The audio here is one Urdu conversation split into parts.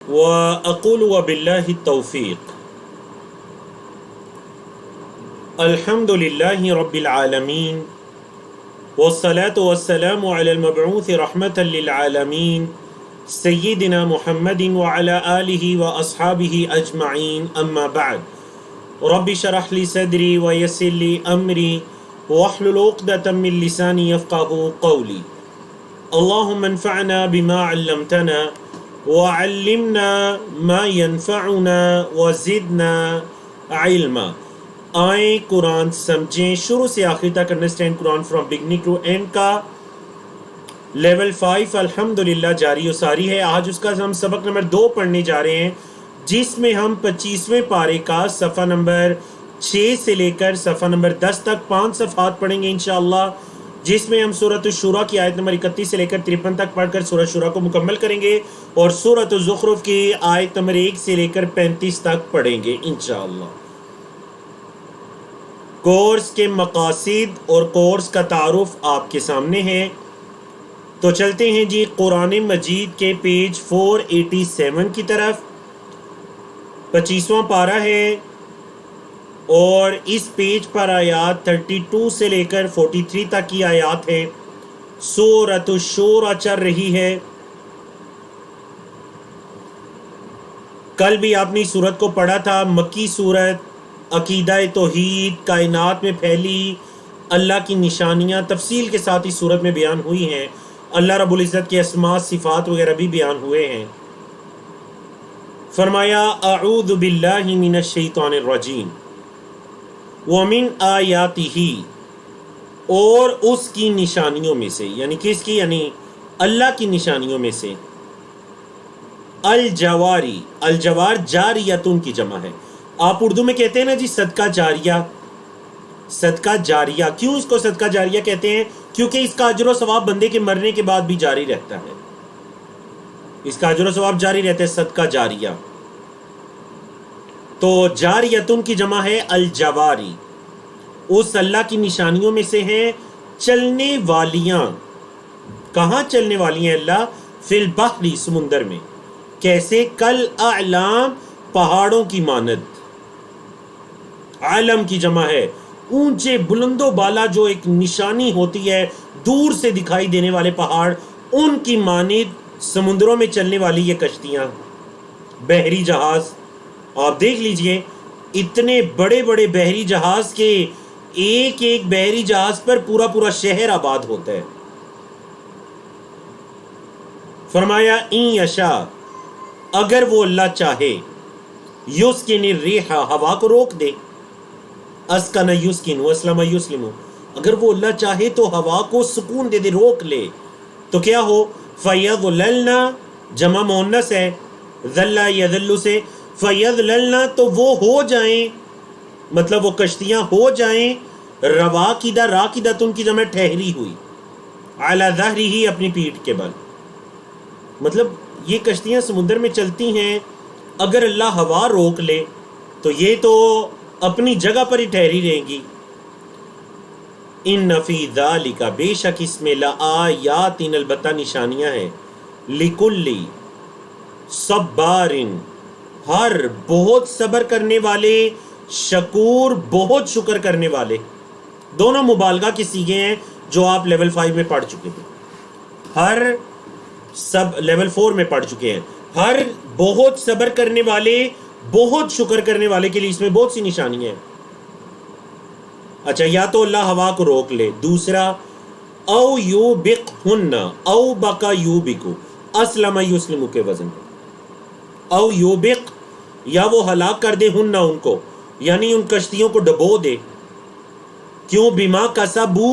وأقول وبالله التوفيق. الحمد لله رب العالمين والصلاة والسلام على المبعوث رحمة للعالمين سيدنا محمد وعلى آله وأصحابه أجمعين. أما بعد، رب اشرح لي صدري ويسر لي أمري واحلل عقدة من لساني يفقهوا قولي. اللهم انفعنا بما علمتنا وعلمنا ما ينفعنا وزدنا علما. آئیں قرآن سمجھیں، شروع سے آخر تک understand Quran from beginning to end کا لیول 5 الحمدللہ جاری و ساری ہے. آج اس کا ہم سبق نمبر 2 پڑھنے جا رہے ہیں، جس میں ہم 25ویں پارے کا صفحہ نمبر 6 سے لے کر صفحہ نمبر 10 تک 5 صفحات پڑھیں گے انشاءاللہ، جس میں ہم سورۃ الشورى کی آیت نمبر 31 سے لے کر 53 تک پڑھ کر سورۃ شورى کو مکمل کریں گے، اور سورۃ الزخرف کی آیت نمبر 1 سے لے کر 35 تک پڑھیں گے انشاءاللہ. کورس کے مقاصد اور کورس کا تعارف آپ کے سامنے ہے. تو چلتے ہیں جی قرآن مجید کے پیج 487 کی طرف. 25واں پارہ ہے اور اس پیج پر آیات 32 سے لے کر 43 تک کی آیات ہے. سورۃ الشورى چل رہی ہے. کل بھی آپ نے سورت کو پڑھا تھا، مکی سورت، عقیدہ توحید، کائنات میں پھیلی اللہ کی نشانیاں تفصیل کے ساتھ اس سورت میں بیان ہوئی ہیں. اللہ رب العزت کے اسماء صفات وغیرہ بھی بیان ہوئے ہیں. فرمایا اعوذ باللہ من الشیطان الرجیم ومن آیاتہ، اور اس کی نشانیوں میں سے، یعنی کس کی؟ یعنی اللہ کی نشانیوں میں سے. الجواری، الجوار جاریتن کی جمع ہے. آپ اردو میں کہتے ہیں نا جی صدقہ جاریہ، صدقہ جاریہ. کیوں اس کو صدقہ جاریہ کہتے ہیں؟ کیونکہ اس کا اجر و ثواب بندے کے مرنے کے بعد بھی جاری رہتا ہے. اس کا اجر و ثواب جاری رہتا ہے، صدقہ جاریہ. تو جاریتن کی جمع ہے الجواری. اس اللہ کی نشانیوں میں سے ہیں چلنے والیاں. کہاں چلنے والی ہیں اللہ؟ فی البحر، سمندر میں. کیسے؟ کل اعلام، پہاڑوں کی مانند. عالم کی جمع ہے اونچے بلند و بالا، جو ایک نشانی ہوتی ہے دور سے دکھائی دینے والے پہاڑ، ان کی مانند سمندروں میں چلنے والی یہ کشتیاں، بحری جہاز. آپ دیکھ لیجئے اتنے بڑے بڑے بحری جہاز کے ایک ایک بحری جہاز پر پورا پورا شہر آباد ہوتا ہے. فرمایا ان یشا، اگر وہ اللہ چاہے، یسکن الریح، ہوا کو روک دے. اسکن یسکن واسلم یسلم، اگر وہ اللہ چاہے تو ہوا کو سکون دے دے، روک لے. تو کیا ہو؟ فیظللن، جمع مؤنث ہے، ذل یذل سے، فیظللن، تو وہ ہو جائیں، مطلب وہ کشتیاں ہو جائیں، رواقدہ، راقدۃ کی جمع ٹھہری ہوئی، علی ظہرہ، اپنی پیٹھ کے بل. مطلب یہ کشتیاں سمندر میں چلتی ہیں، اگر اللہ ہوا روک لے تو یہ تو اپنی جگہ پر ہی ٹھہری رہیں گی. ان فی ذالک، بے شک اس میں، لآیات، البتہ نشانیاں ہیں، لکل صبار، ہر بہت صبر کرنے والے، شکور، بہت شکر کرنے والے. دونوں مبالغہ کے صیغے ہیں جو آپ لیول 5 میں پڑھ چکے تھے، ہر سب لیول 4 میں پڑھ چکے ہیں. ہر بہت صبر کرنے والے، بہت شکر کرنے والے کے لیے اس میں بہت سی نشانیاں ہیں. اچھا، یا تو اللہ ہوا کو روک لے. دوسرا، او یوبقہن، او بقا یوبکو، اسلم یسلم کے وزن پر. او یوبق، یا وہ ہلاک کر دے، ہن، ان کو، یعنی ان کشتیوں کو ڈبو دے. کیوں؟ بما کسبو،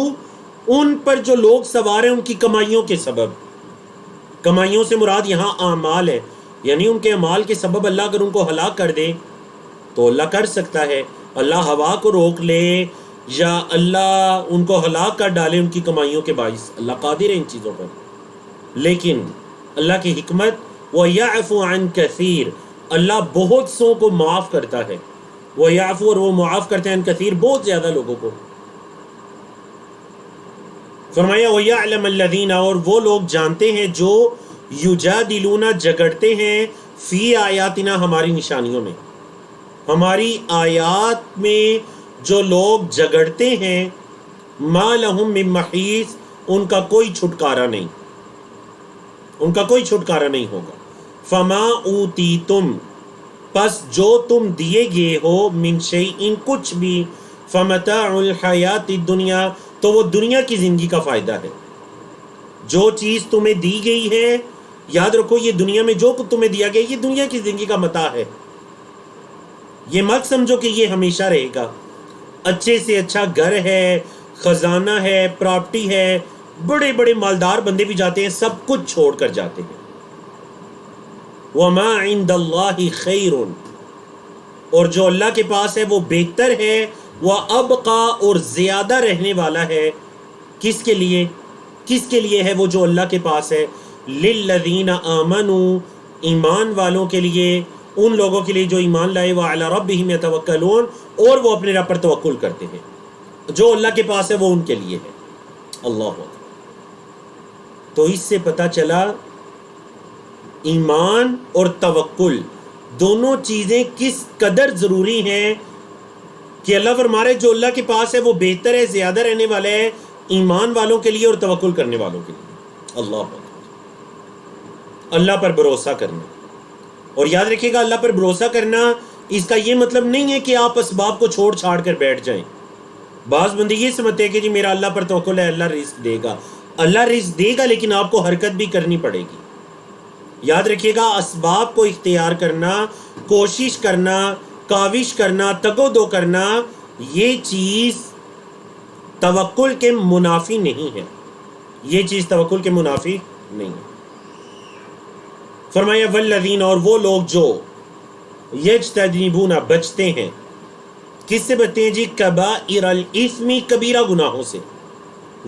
ان پر جو لوگ سوار ہیں ان کی کمائیوں کے سبب. کمائیوں سے مراد یہاں اعمال ہے، یعنی ان کے اعمال کے سبب اللہ اگر ان کو ہلاک کر دے تو اللہ کر سکتا ہے. اللہ ہوا کو روک لے یا اللہ ان کو ہلاک کر ڈالے ان کی کمائیوں کے باعث، اللہ قادر ہے ان چیزوں پر. لیکن اللہ کی حکمت، وَيَعْفُ عَنْ كَثِيرٍ، اللہ بہت سو کو معاف کرتا ہے. وَيَعْفُ، اور وہ معاف کرتے ہیں، عن کثیر، بہت زیادہ لوگوں کو. فرمایا وَيَعْلَمَ الَّذِينَ، اور وہ لوگ جانتے ہیں جو یجادلون، جھگڑتے ہیں، فی آیاتنا ہماری نشانیوں میں، ہماری آیات میں جو لوگ جھگڑتے ہیں، ما لہم من محیص، ان کا کوئی چھٹکارا نہیں، ان کا کوئی چھٹکارا نہیں ہوگا۔ فما اوتیتم، پس جو تم دیے گئے ہو، من شیئن کچھ بھی، فمتاع الحیات الدنیا، تو وہ دنیا کی زندگی کا فائدہ ہے۔ جو چیز تمہیں دی گئی ہے، یاد رکھو یہ دنیا میں جو تمہیں دیا گیا یہ دنیا کی زندگی کا متاع ہے، یہ مت سمجھو کہ یہ ہمیشہ رہے گا۔ اچھے سے اچھا گھر ہے، خزانہ ہے، پراپرٹی ہے، بڑے بڑے مالدار بندے بھی جاتے ہیں، سب کچھ چھوڑ کر جاتے ہیں۔ وَمَا عِندَ اللَّهِ خَيْرٌ، اور جو اللہ کے پاس ہے وہ بہتر ہے، وَأَبْقَى، اور زیادہ رہنے والا ہے۔ کس کے لیے؟ کس کے لیے ہے وہ جو اللہ کے پاس ہے؟ لِلَّذِينَ آمَنُوا، ایمان والوں کے لیے، ان لوگوں کے لیے جو ایمان لائے، وَعَلَى رَبِّهِمْ يَتَوَكَّلُونَ، اور وہ اپنے رب پر توکل کرتے ہیں۔ جو اللہ کے پاس ہے وہ ان کے لیے ہے۔ اللہ اکبر۔ تو اس سے پتہ چلا ایمان اور توکل دونوں چیزیں کس قدر ضروری ہیں، کہ اللہ فرما رہے جو اللہ کے پاس ہے وہ بہتر ہے، زیادہ رہنے والا ہے، ایمان والوں کے لیے اور توکل کرنے والوں کے لیے۔ اللہ اکبر۔ اللہ پر بھروسہ کرنا، اور یاد رکھیے گا اللہ پر بھروسہ کرنا اس کا یہ مطلب نہیں ہے کہ آپ اسباب کو چھوڑ چھاڑ کر بیٹھ جائیں۔ بعض بندے یہ سمجھتے ہیں کہ جی میرا اللہ پر توکل ہے، اللہ رزق دے گا۔ اللہ رزق دے گا، لیکن آپ کو حرکت بھی کرنی پڑے گی۔ یاد رکھیے گا اسباب کو اختیار کرنا، کوشش کرنا، کاوش کرنا، تگ و دو کرنا، یہ چیز توکل کے منافی نہیں ہے، یہ چیز توکل کے منافی نہیں ہے۔ فرمایا والذین، اور وہ لوگ جو یجتنبون، بچتے ہیں، کس سے بچتے ہیں جی؟ کبائر الاثم، کبیرہ گناہوں سے،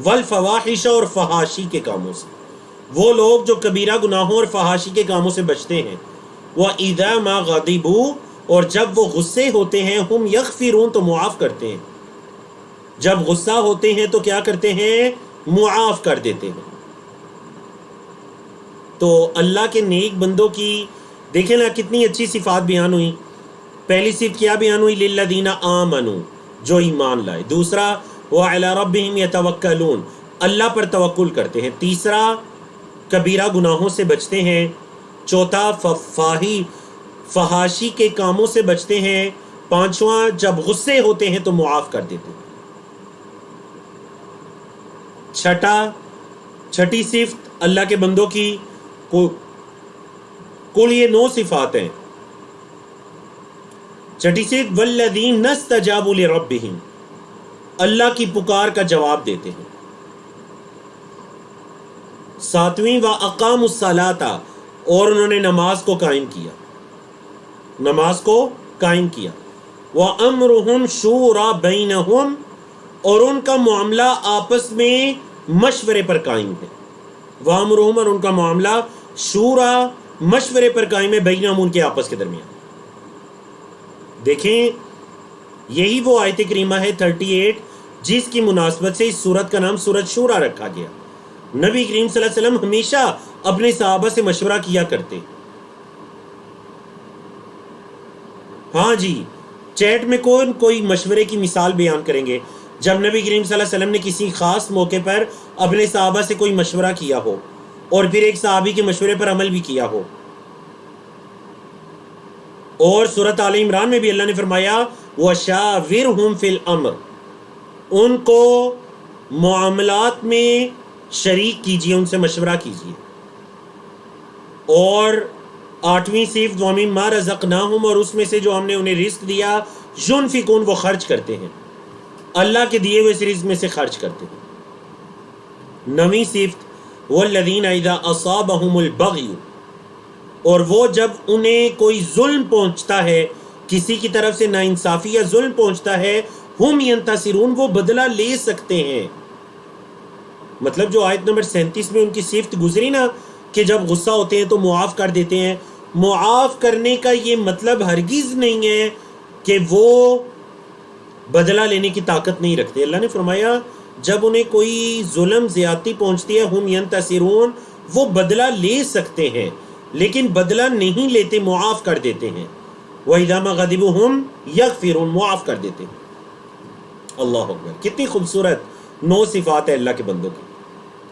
والفواحش، اور فحاشی کے کاموں سے۔ وہ لوگ جو کبیرہ گناہوں اور فحاشی کے کاموں سے بچتے ہیں، وَإِذَا مَا غَضِبُوا، اور جب وہ غصے ہوتے ہیں، ہم یغفرون، تو معاف کرتے ہیں۔ جب غصہ ہوتے ہیں تو کیا کرتے ہیں؟ معاف کر دیتے ہیں۔ تو اللہ کے نیک بندوں کی دیکھیں نا کتنی اچھی صفات بیان ہوئی۔ پہلی صفت کیا بیان ہوئی؟ للذین آمنوا، جو ایمان لائے۔ دوسرا وعلی ربہم یتوکلون، اللہ پر توکل کرتے ہیں۔ تیسرا کبیرہ گناہوں سے بچتے ہیں۔ چوتھا فحاشی کے کاموں سے بچتے ہیں۔ پانچواں جب غصے ہوتے ہیں تو معاف کر دیتے ہیں۔ چھٹی صفت اللہ کے بندوں کی کل یہ 9 صفات ہیں۔ چھٹی صفت والذین استجابوا لربہم، اللہ کی پکار کا جواب دیتے ہیں۔ ساتویں واقاموا الصلاۃ، اور انہوں نے نماز کو قائم کیا، نماز کو قائم کیا۔ وامرہم شورا بینہم، اور ان کا معاملہ آپس میں مشورے پر قائم ہے۔ وامرہم، اور ان کا معاملہ شورا، مشورے پر قائم ہے، بینہم، ان کے آپس کے درمیان۔ دیکھیں یہی وہ آیت کریمہ ہے 38 جس کی مناسبت سے اس سورت کا نام سورت شورا رکھا گیا۔ نبی کریم صلی اللہ علیہ وسلم ہمیشہ اپنے صحابہ سے مشورہ کیا کرتے۔ ہاں جی، چیٹ میں کوئی مشورے کی مثال بیان کریں گے جب نبی کریم صلی اللہ علیہ وسلم نے کسی خاص موقع پر اپنے صحابہ سے کوئی مشورہ کیا ہو اور پھر ایک صحابی کے مشورے پر عمل بھی کیا ہو۔ اور سورۃ آل عمران میں بھی اللہ نے فرمایا وَشَاوِرْهُمْ فِي الْأَمْرِ، ان کو معاملات میں شریک کیجئے، ان سے مشورہ کیجئے۔ اور 8ویں صفت وَمِمَّا رَزَقْنَاهُمْ، اور اس میں سے جو ہم نے انہیں رزق دیا، يُنْفِقُونَ، وہ خرچ کرتے ہیں، اللہ کے دیے ہوئے اس رزق میں سے خرچ کرتے ہیں۔ 9ویں صفت وَالَّذِينَ إِذَا أَصَابَهُمُ الْبَغْيُ، اور وہ جب انہیں کوئی ظلم پہنچتا ہے، کسی کی طرف سے ناانصافی یا ظلم پہنچتا ہے، ہم ینتصرون، وہ بدلہ لے سکتے ہیں۔ مطلب جو آیت نمبر 37 میں ان کی صفت گزری نا کہ جب غصہ ہوتے ہیں تو معاف کر دیتے ہیں، معاف کرنے کا یہ مطلب ہرگز نہیں ہے کہ وہ بدلہ لینے کی طاقت نہیں رکھتے۔ اللہ نے فرمایا جب انہیں کوئی ظلم زیادتی پہنچتی ہے، ہم ینتصرون، وہ بدلہ لے سکتے ہیں۔ لیکن بدلہ نہیں لیتے، معاف کر دیتے ہیں. وَإِذَا مَا غَضِبُوا هُمْ يَغْفِرُونَ، معاف کر دیتے ہیں. اللہ اکبر، کتنی خوبصورت 9 صفات ہے اللہ کے بندوں کی.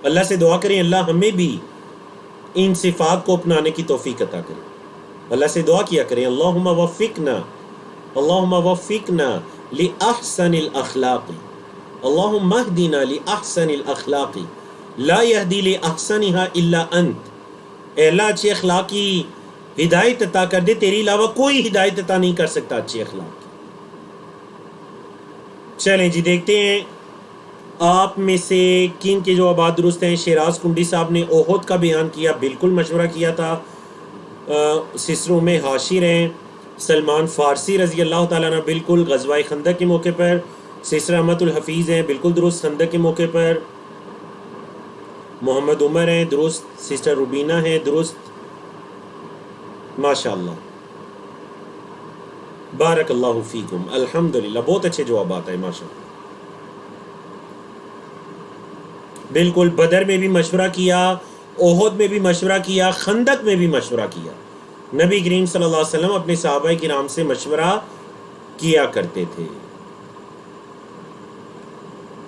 اللہ سے دعا کریں اللہ ہمیں بھی ان صفات کو اپنانے کی توفیق عطا کرے. اللہ سے دعا کیا کریں اللہم وفقنا، اللہم وفقنا لأحسن الاخلاق، اللہم اہدنا لأحسن الاخلاق لا یہدی لأحسنها الا انت. اے اللہ اچھے اخلاق کی ہدایت عطا کر دے، تیری علاوہ کوئی ہدایت عطا نہیں کر سکتا اچھے اخلاق کی. چلیں جی دیکھتے ہیں آپ میں سے کن کے جوابات درست ہیں. شیراز کنڈی صاحب نے احد کا بیان کیا، بالکل مشورہ کیا تھا. سسروں میں حاشر ہیں. سلمان فارسی رضی اللہ تعالیٰ عنہ بالکل غزوہ خندق کے موقع پر. سسر احمد الحفیظ ہیں بالکل درست خندق کے موقع پر. محمد عمر ہیں درست. سسٹر روبینہ ہیں درست. ماشاءاللہ بارک اللہ فیکم، الحمدللہ بہت اچھے جوابات ہیں ماشاءاللہ. بالکل بدر میں بھی مشورہ کیا، احد میں بھی مشورہ کیا، خندق میں بھی مشورہ کیا. نبی کریم صلی اللہ علیہ وسلم اپنے صحابہ کرام سے مشورہ کیا کرتے تھے.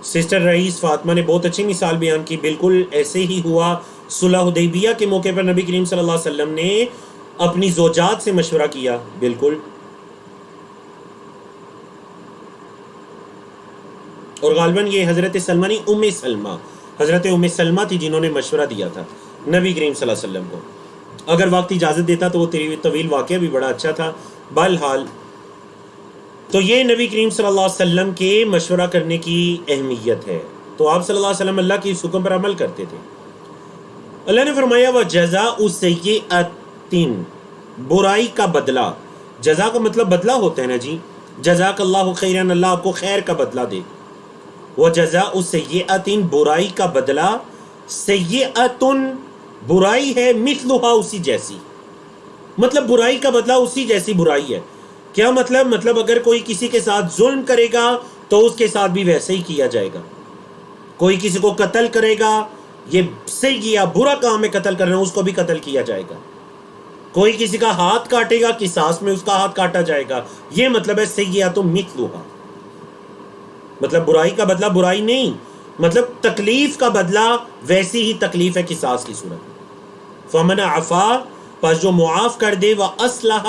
سسٹر رئیس فاطمہ نے بہت اچھی مثال بیان کی. بالکل ایسے ہی ہوا صلح حدیبیہ کے موقع پر نبی کریم صلی اللہ علیہ وسلم نے اپنی زوجات سے مشورہ کیا. بالکل. اور غالباً یہ حضرت سلمہ نہیں، ام سلمہ، حضرت ام سلمہ تھی جنہوں نے مشورہ دیا تھا نبی کریم صلی اللہ علیہ وسلم کو. اگر وقت اجازت دیتا تو وہ طویل واقعہ بھی بڑا اچھا تھا. بہرحال تو یہ نبی کریم صلی اللہ علیہ وسلم کے مشورہ کرنے کی اہمیت ہے. تو آپ صلی اللہ علیہ وسلم اللہ کی اس حکم پر عمل کرتے تھے. اللہ نے فرمایا وَجَزَاءُ سَيِّئَةٍ، برائی کا بدلہ. جزا کا مطلب بدلہ ہوتا ہے نا جی. جزاک اللہ خیرا، اللہ آپ کو خیر کا بدلہ دے. وَجَزَاءُ سَيِّئَةٍ، برائی کا بدلہ. سیئۃ برائی ہے، مثلھا اسی جیسی، مطلب برائی کا بدلہ اسی جیسی برائی ہے. کیا مطلب؟ مطلب اگر کوئی کسی کے ساتھ ظلم کرے گا تو اس کے ساتھ بھی ویسے ہی کیا جائے گا. کوئی کسی کو قتل کرے گا، یہ سیئہ برا کام ہے قتل کرنا، اس کو بھی قتل کیا جائے گا. کوئی کسی کا ہاتھ کاٹے گا، قصاص میں اس کا ہاتھ کاٹا جائے گا. یہ مطلب ہے سیئۃ مثلھا، مطلب برائی کا بدلہ برائی نہیں، مطلب تکلیف کا بدلہ ویسی ہی تکلیف ہے قصاص کی صورت میں. فمن عفا، پس جو معاف کر دے، واصلح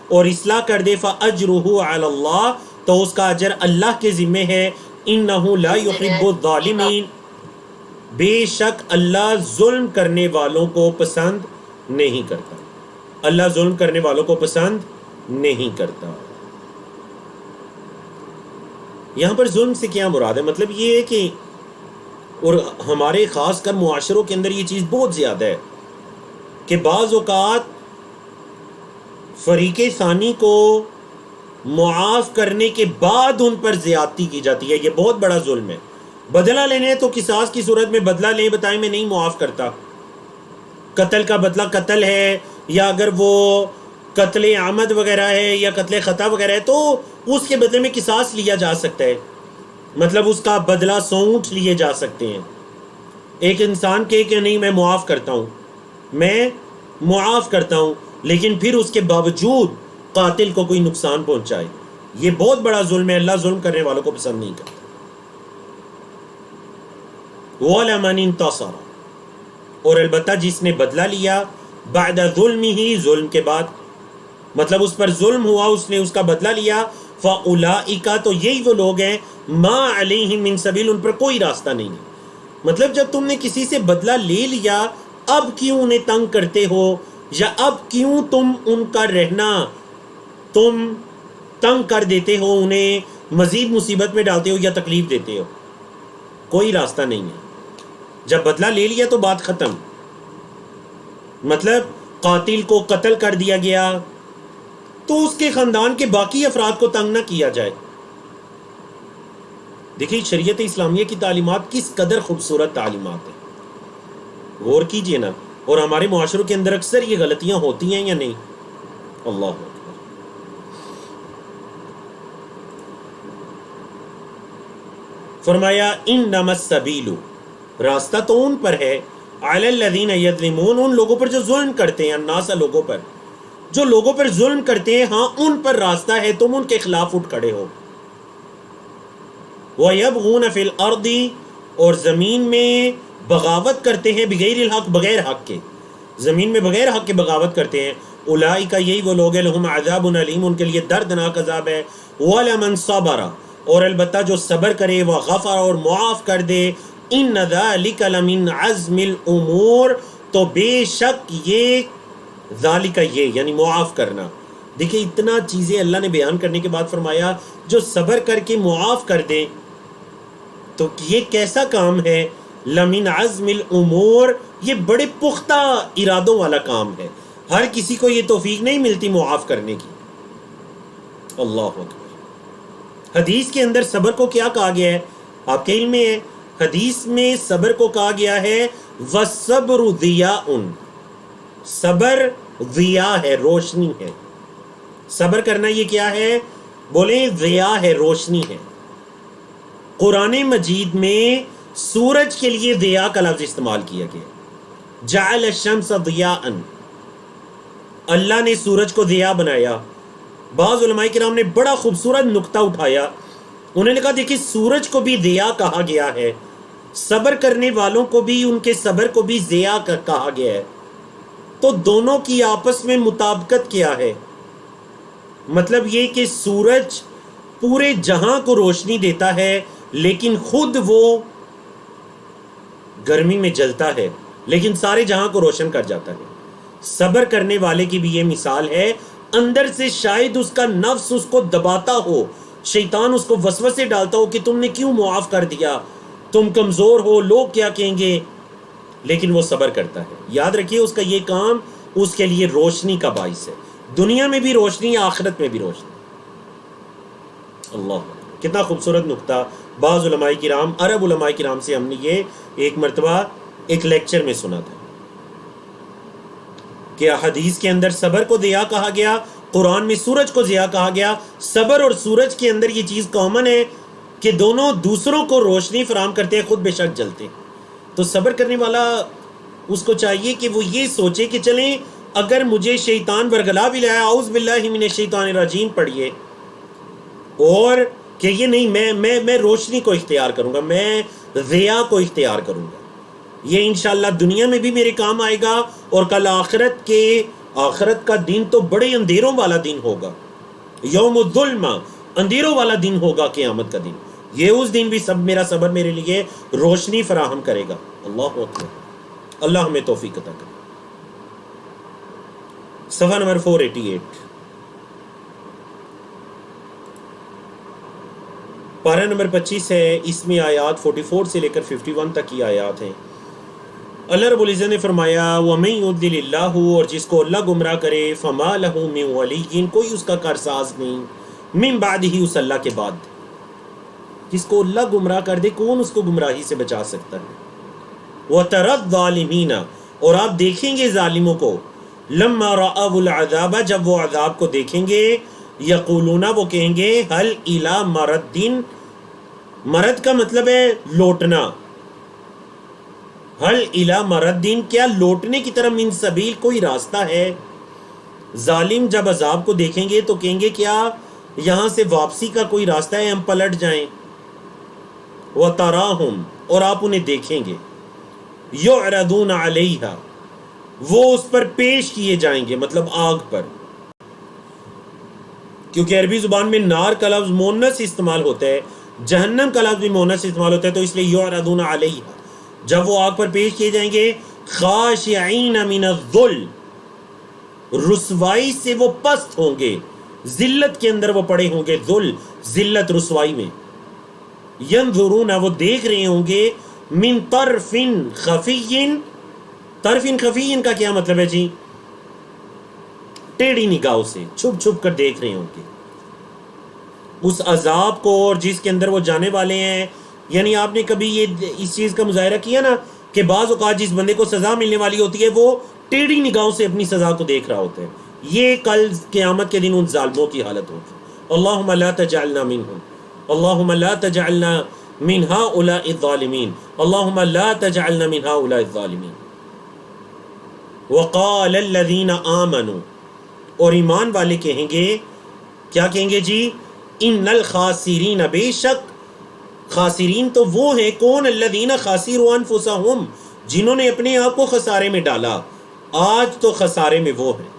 اور اصلاح کر دے، فاجرہ علی اللہ، تو اس کا اجر اللہ کے ذمہ ہے. انہ لا یحب الظالمین، بے شک اللہ ظلم کرنے والوں کو پسند نہیں کرتا. اللہ ظلم کرنے والوں کو پسند نہیں کرتا. یہاں پر ظلم سے کیا مراد ہے؟ مطلب یہ ہے کہ، اور ہمارے خاص کر معاشروں کے اندر یہ چیز بہت زیادہ ہے کہ بعض اوقات فریق ثانی کو معاف کرنے کے بعد ان پر زیادتی کی جاتی ہے. یہ بہت بڑا ظلم ہے. بدلہ لینے تو قصاص کی صورت میں بدلہ لیں، بتائیں میں نہیں معاف کرتا. قتل کا بدلہ قتل ہے، یا اگر وہ قتل عمد وغیرہ ہے یا قتل خطا وغیرہ ہے تو اس کے بدلے میں قصاص لیا جا سکتا ہے، مطلب اس کا بدلہ سونٹ لیے جا سکتے ہیں. ایک انسان کہ نہیں میں معاف کرتا ہوں، میں معاف کرتا ہوں، لیکن پھر اس کے باوجود قاتل کو کوئی نقصان پہنچائے، یہ بہت بڑا ظلم ہے. اللہ ظلم کرنے والوں کو پسند نہیں کرتا. وَلَمَنِ انتصر، اور البتہ جس نے بدلہ لیا، بعد ظلمہ، ظلم کے بعد، مطلب اس پر ظلم ہوا، اس نے اس کا بدلہ لیا، فَأُولَئِکَ، تو یہی وہ لوگ ہیں، مَا عَلَیہم مِن سبیل، ان پر کوئی راستہ نہیں ہے. مطلب جب تم نے کسی سے بدلہ لے لیا، اب کیوں انہیں تنگ کرتے ہو، یا اب کیوں تم ان کا رہنا تم تنگ کر دیتے ہو، انہیں مزید مصیبت میں ڈالتے ہو یا تکلیف دیتے ہو؟ کوئی راستہ نہیں ہے. جب بدلہ لے لیا تو بات ختم. مطلب قاتل کو قتل کر دیا گیا تو اس کے خاندان کے باقی افراد کو تنگ نہ کیا جائے. دیکھیے شریعت اسلامیہ کی تعلیمات کس قدر خوبصورت تعلیمات ہیں، غور کیجئے نا. اور ہمارے معاشروں کے اندر اکثر یہ غلطیاں ہوتی ہیں یا نہیں؟ اللہ اکبر. فرمایا انما السبیل، راستہ تو ان پر ہے، علی الذین یظلمون، ان لوگوں پر جو ظلم کرتے ہیں، الناس لوگوں پر، جو لوگوں پر ظلم کرتے ہیں، ہاں ان پر راستہ ہے، تم ان کے خلاف اٹھ کھڑے ہو. وَيَبْغُونَ فِي الْأَرْضِ، اور زمین میں بغاوت کرتے ہیں، بغیر الحق، بغیر حق کے، زمین میں بغیر حق کے بغاوت کرتے ہیں. اولئک، یہی وہ لوگ ہیں، لہم عذاب علیم، ان کے لیے دردناک عذاب ہے. وَلَمَنْ صَبَرَ، اور البتہ جو صبر کرے، وَغَفَرَ، اور معاف کر دے، إِنَّ ذَلِكَ لَمِنْ عَزْمِ الْأُمُورِ، تو بے شک یہ، ذالک یہ یعنی معاف کرنا. دیکھیں اتنا چیزیں اللہ نے بیان کرنے کے بعد فرمایا جو صبر کر کے معاف کر دیں، تو یہ کیسا کام ہے؟ لمن عزم الامور، یہ بڑے پختہ ارادوں والا کام ہے. ہر کسی کو یہ توفیق نہیں ملتی معاف کرنے کی. اللہ اکبر. حدیث کے اندر صبر کو کیا کہا گیا ہے آپ کے علم میں ہے؟ حدیث میں صبر کو کہا گیا ہے وَالصَّبْرُ ضِيَاءٌ، صبر ضیاء ہے، روشنی ہے. صبر کرنا یہ کیا ہے؟ بولیں ضیاء ہے، روشنی ہے. قرآن مجید میں سورج کے لیے ضیاء کا لفظ استعمال کیا گیا. جعل الشمس ضیاءً، اللہ نے سورج کو ضیاء بنایا. بعض علماء کرام نے بڑا خوبصورت نقطہ اٹھایا، انہوں نے کہا دیکھیں سورج کو بھی ضیاء کہا گیا ہے، صبر کرنے والوں کو بھی ان کے صبر کو بھی ضیاء کہا گیا ہے، تو دونوں کی آپس میں مطابقت کیا ہے؟ مطلب یہ کہ سورج پورے جہاں کو روشنی دیتا ہے لیکن خود وہ گرمی میں جلتا ہے، لیکن سارے جہاں کو روشن کر جاتا ہے. صبر کرنے والے کی بھی یہ مثال ہے، اندر سے شاید اس کا نفس اس کو دباتا ہو، شیطان اس کو وسوسے ڈالتا ہو کہ تم نے کیوں معاف کر دیا، تم کمزور ہو، لوگ کیا کہیں گے، لیکن وہ صبر کرتا ہے. یاد رکھیے اس کا یہ کام اس کے لیے روشنی کا باعث ہے، دنیا میں بھی روشنی، آخرت میں بھی روشنی. اللہ، کتنا خوبصورت نقطہ. بعض علماء کرام، عرب علماء کرام سے ہم نے یہ ایک مرتبہ ایک لیکچر میں سنا تھا کہ حدیث کے اندر صبر کو ضیاء کہا گیا، قرآن میں سورج کو ضیاء کہا گیا. صبر اور سورج کے اندر یہ چیز کامن ہے کہ دونوں دوسروں کو روشنی فراہم کرتے ہیں، خود بے شک جلتے ہیں. تو صبر کرنے والا اس کو چاہیے کہ وہ یہ سوچے کہ چلیں اگر مجھے شیطان برگلا بھی لایا، اعوذ باللہ من الشیطان الرجیم پڑھیے، اور کہ یہ نہیں، میں روشنی کو اختیار کروں گا، میں ضیاء کو اختیار کروں گا، یہ انشاءاللہ دنیا میں بھی میرے کام آئے گا، اور کل آخرت کا دن تو بڑے اندھیروں والا دن ہوگا، یوم الظلمہ، اندھیروں والا دن ہوگا قیامت کا دن. یہ اس دن بھی میرا صبر میرے لیے روشنی فراہم کرے گا. اللہ اکبر. اللہ ہمیں توفیق عطا کرے. صفحہ نمبر 488، پارہ نمبر 25 ہے، اس میں آیات 44 سے لے کر 51 تک کی آیات ہیں. اللہ رب العزت نے فرمایا وَمَن يُضْلِلِ اللَّهُ، اور جس کو اللہ گمراہ کرے، فَمَا لَهُ مِن وَلِيٍّ، کوئی اس کا کارساز نہیں، من بعدہ، اس اللہ کے بعد. جس کو اللہ گمراہ کر دے کون اس کو گمراہی سے بچا سکتا ہے. وَتَرَى الظَّالِمِينَ، اور آپ دیکھیں گے ظالموں کو، لَمَّا رَأَوُا الْعَذَابَ، جب وہ عذاب کو دیکھیں گے، یقولون، وہ کہیں گے، هَلْ إِلَى مَرَدٍ، مرد کا مطلب ہے لوٹنا، هَلْ إِلَى مَرَدٍ، کیا لوٹنے کی طرف من سبیل، کوئی راستہ ہے. ظالم جب عذاب کو دیکھیں گے تو کہیں گے کیا یہاں سے واپسی کا کوئی راستہ ہے، ہم پلٹ جائیں. وَتَرَاهُمْ، اور آپ انہیں دیکھیں گے، يُعْرَضُونَ عَلَيْهَا، وہ اس پر پیش کیے جائیں گے، مطلب آگ پر، کیونکہ عربی زبان میں نار کا لفظ مونس استعمال ہوتا ہے، جہنم کا لفظ بھی مونس استعمال ہوتا ہے، تو اس لیے يُعْرَضُونَ عَلَيْهَا، جب وہ آگ پر پیش کیے جائیں گے، خاشعین من الذل، رسوائی سے وہ پست ہوں گے، ذلت کے اندر وہ پڑے ہوں گے، ذل ذلت رسوائی میں. ینظرون، وہ دیکھ رہے ہوں گے، من طرف خفی، طرف خفی کا کیا مطلب ہے جی؟ ٹیڑھی نگاہوں سے چھپ چھپ کر دیکھ رہے ہوں گے اس عذاب کو، اور جس کے اندر وہ جانے والے ہیں. یعنی آپ نے کبھی یہ اس چیز کا مظاہرہ کیا نا کہ بعض اوقات جس بندے کو سزا ملنے والی ہوتی ہے وہ ٹیڑھی نگاہوں سے اپنی سزا کو دیکھ رہا ہوتا ہے، یہ کل قیامت کے دن ان ظالموں کی حالت ہوگی. اللہم لا تجعلنا منہم، اللہم لا تجعلنا من هؤلاء الظالمین، اللہم لا تجعلنا من هؤلاء الظالمین. وقال الذین آمنوا، اور ایمان والے کہیں گے، کیا کہیں گے جی؟ ان الخاسرین، بے شک خاسرین تو وہ ہیں، کون؟ الذین خاسروا انفسہم، جنہوں نے اپنے آپ کو خسارے میں ڈالا، آج تو خسارے میں وہ ہیں،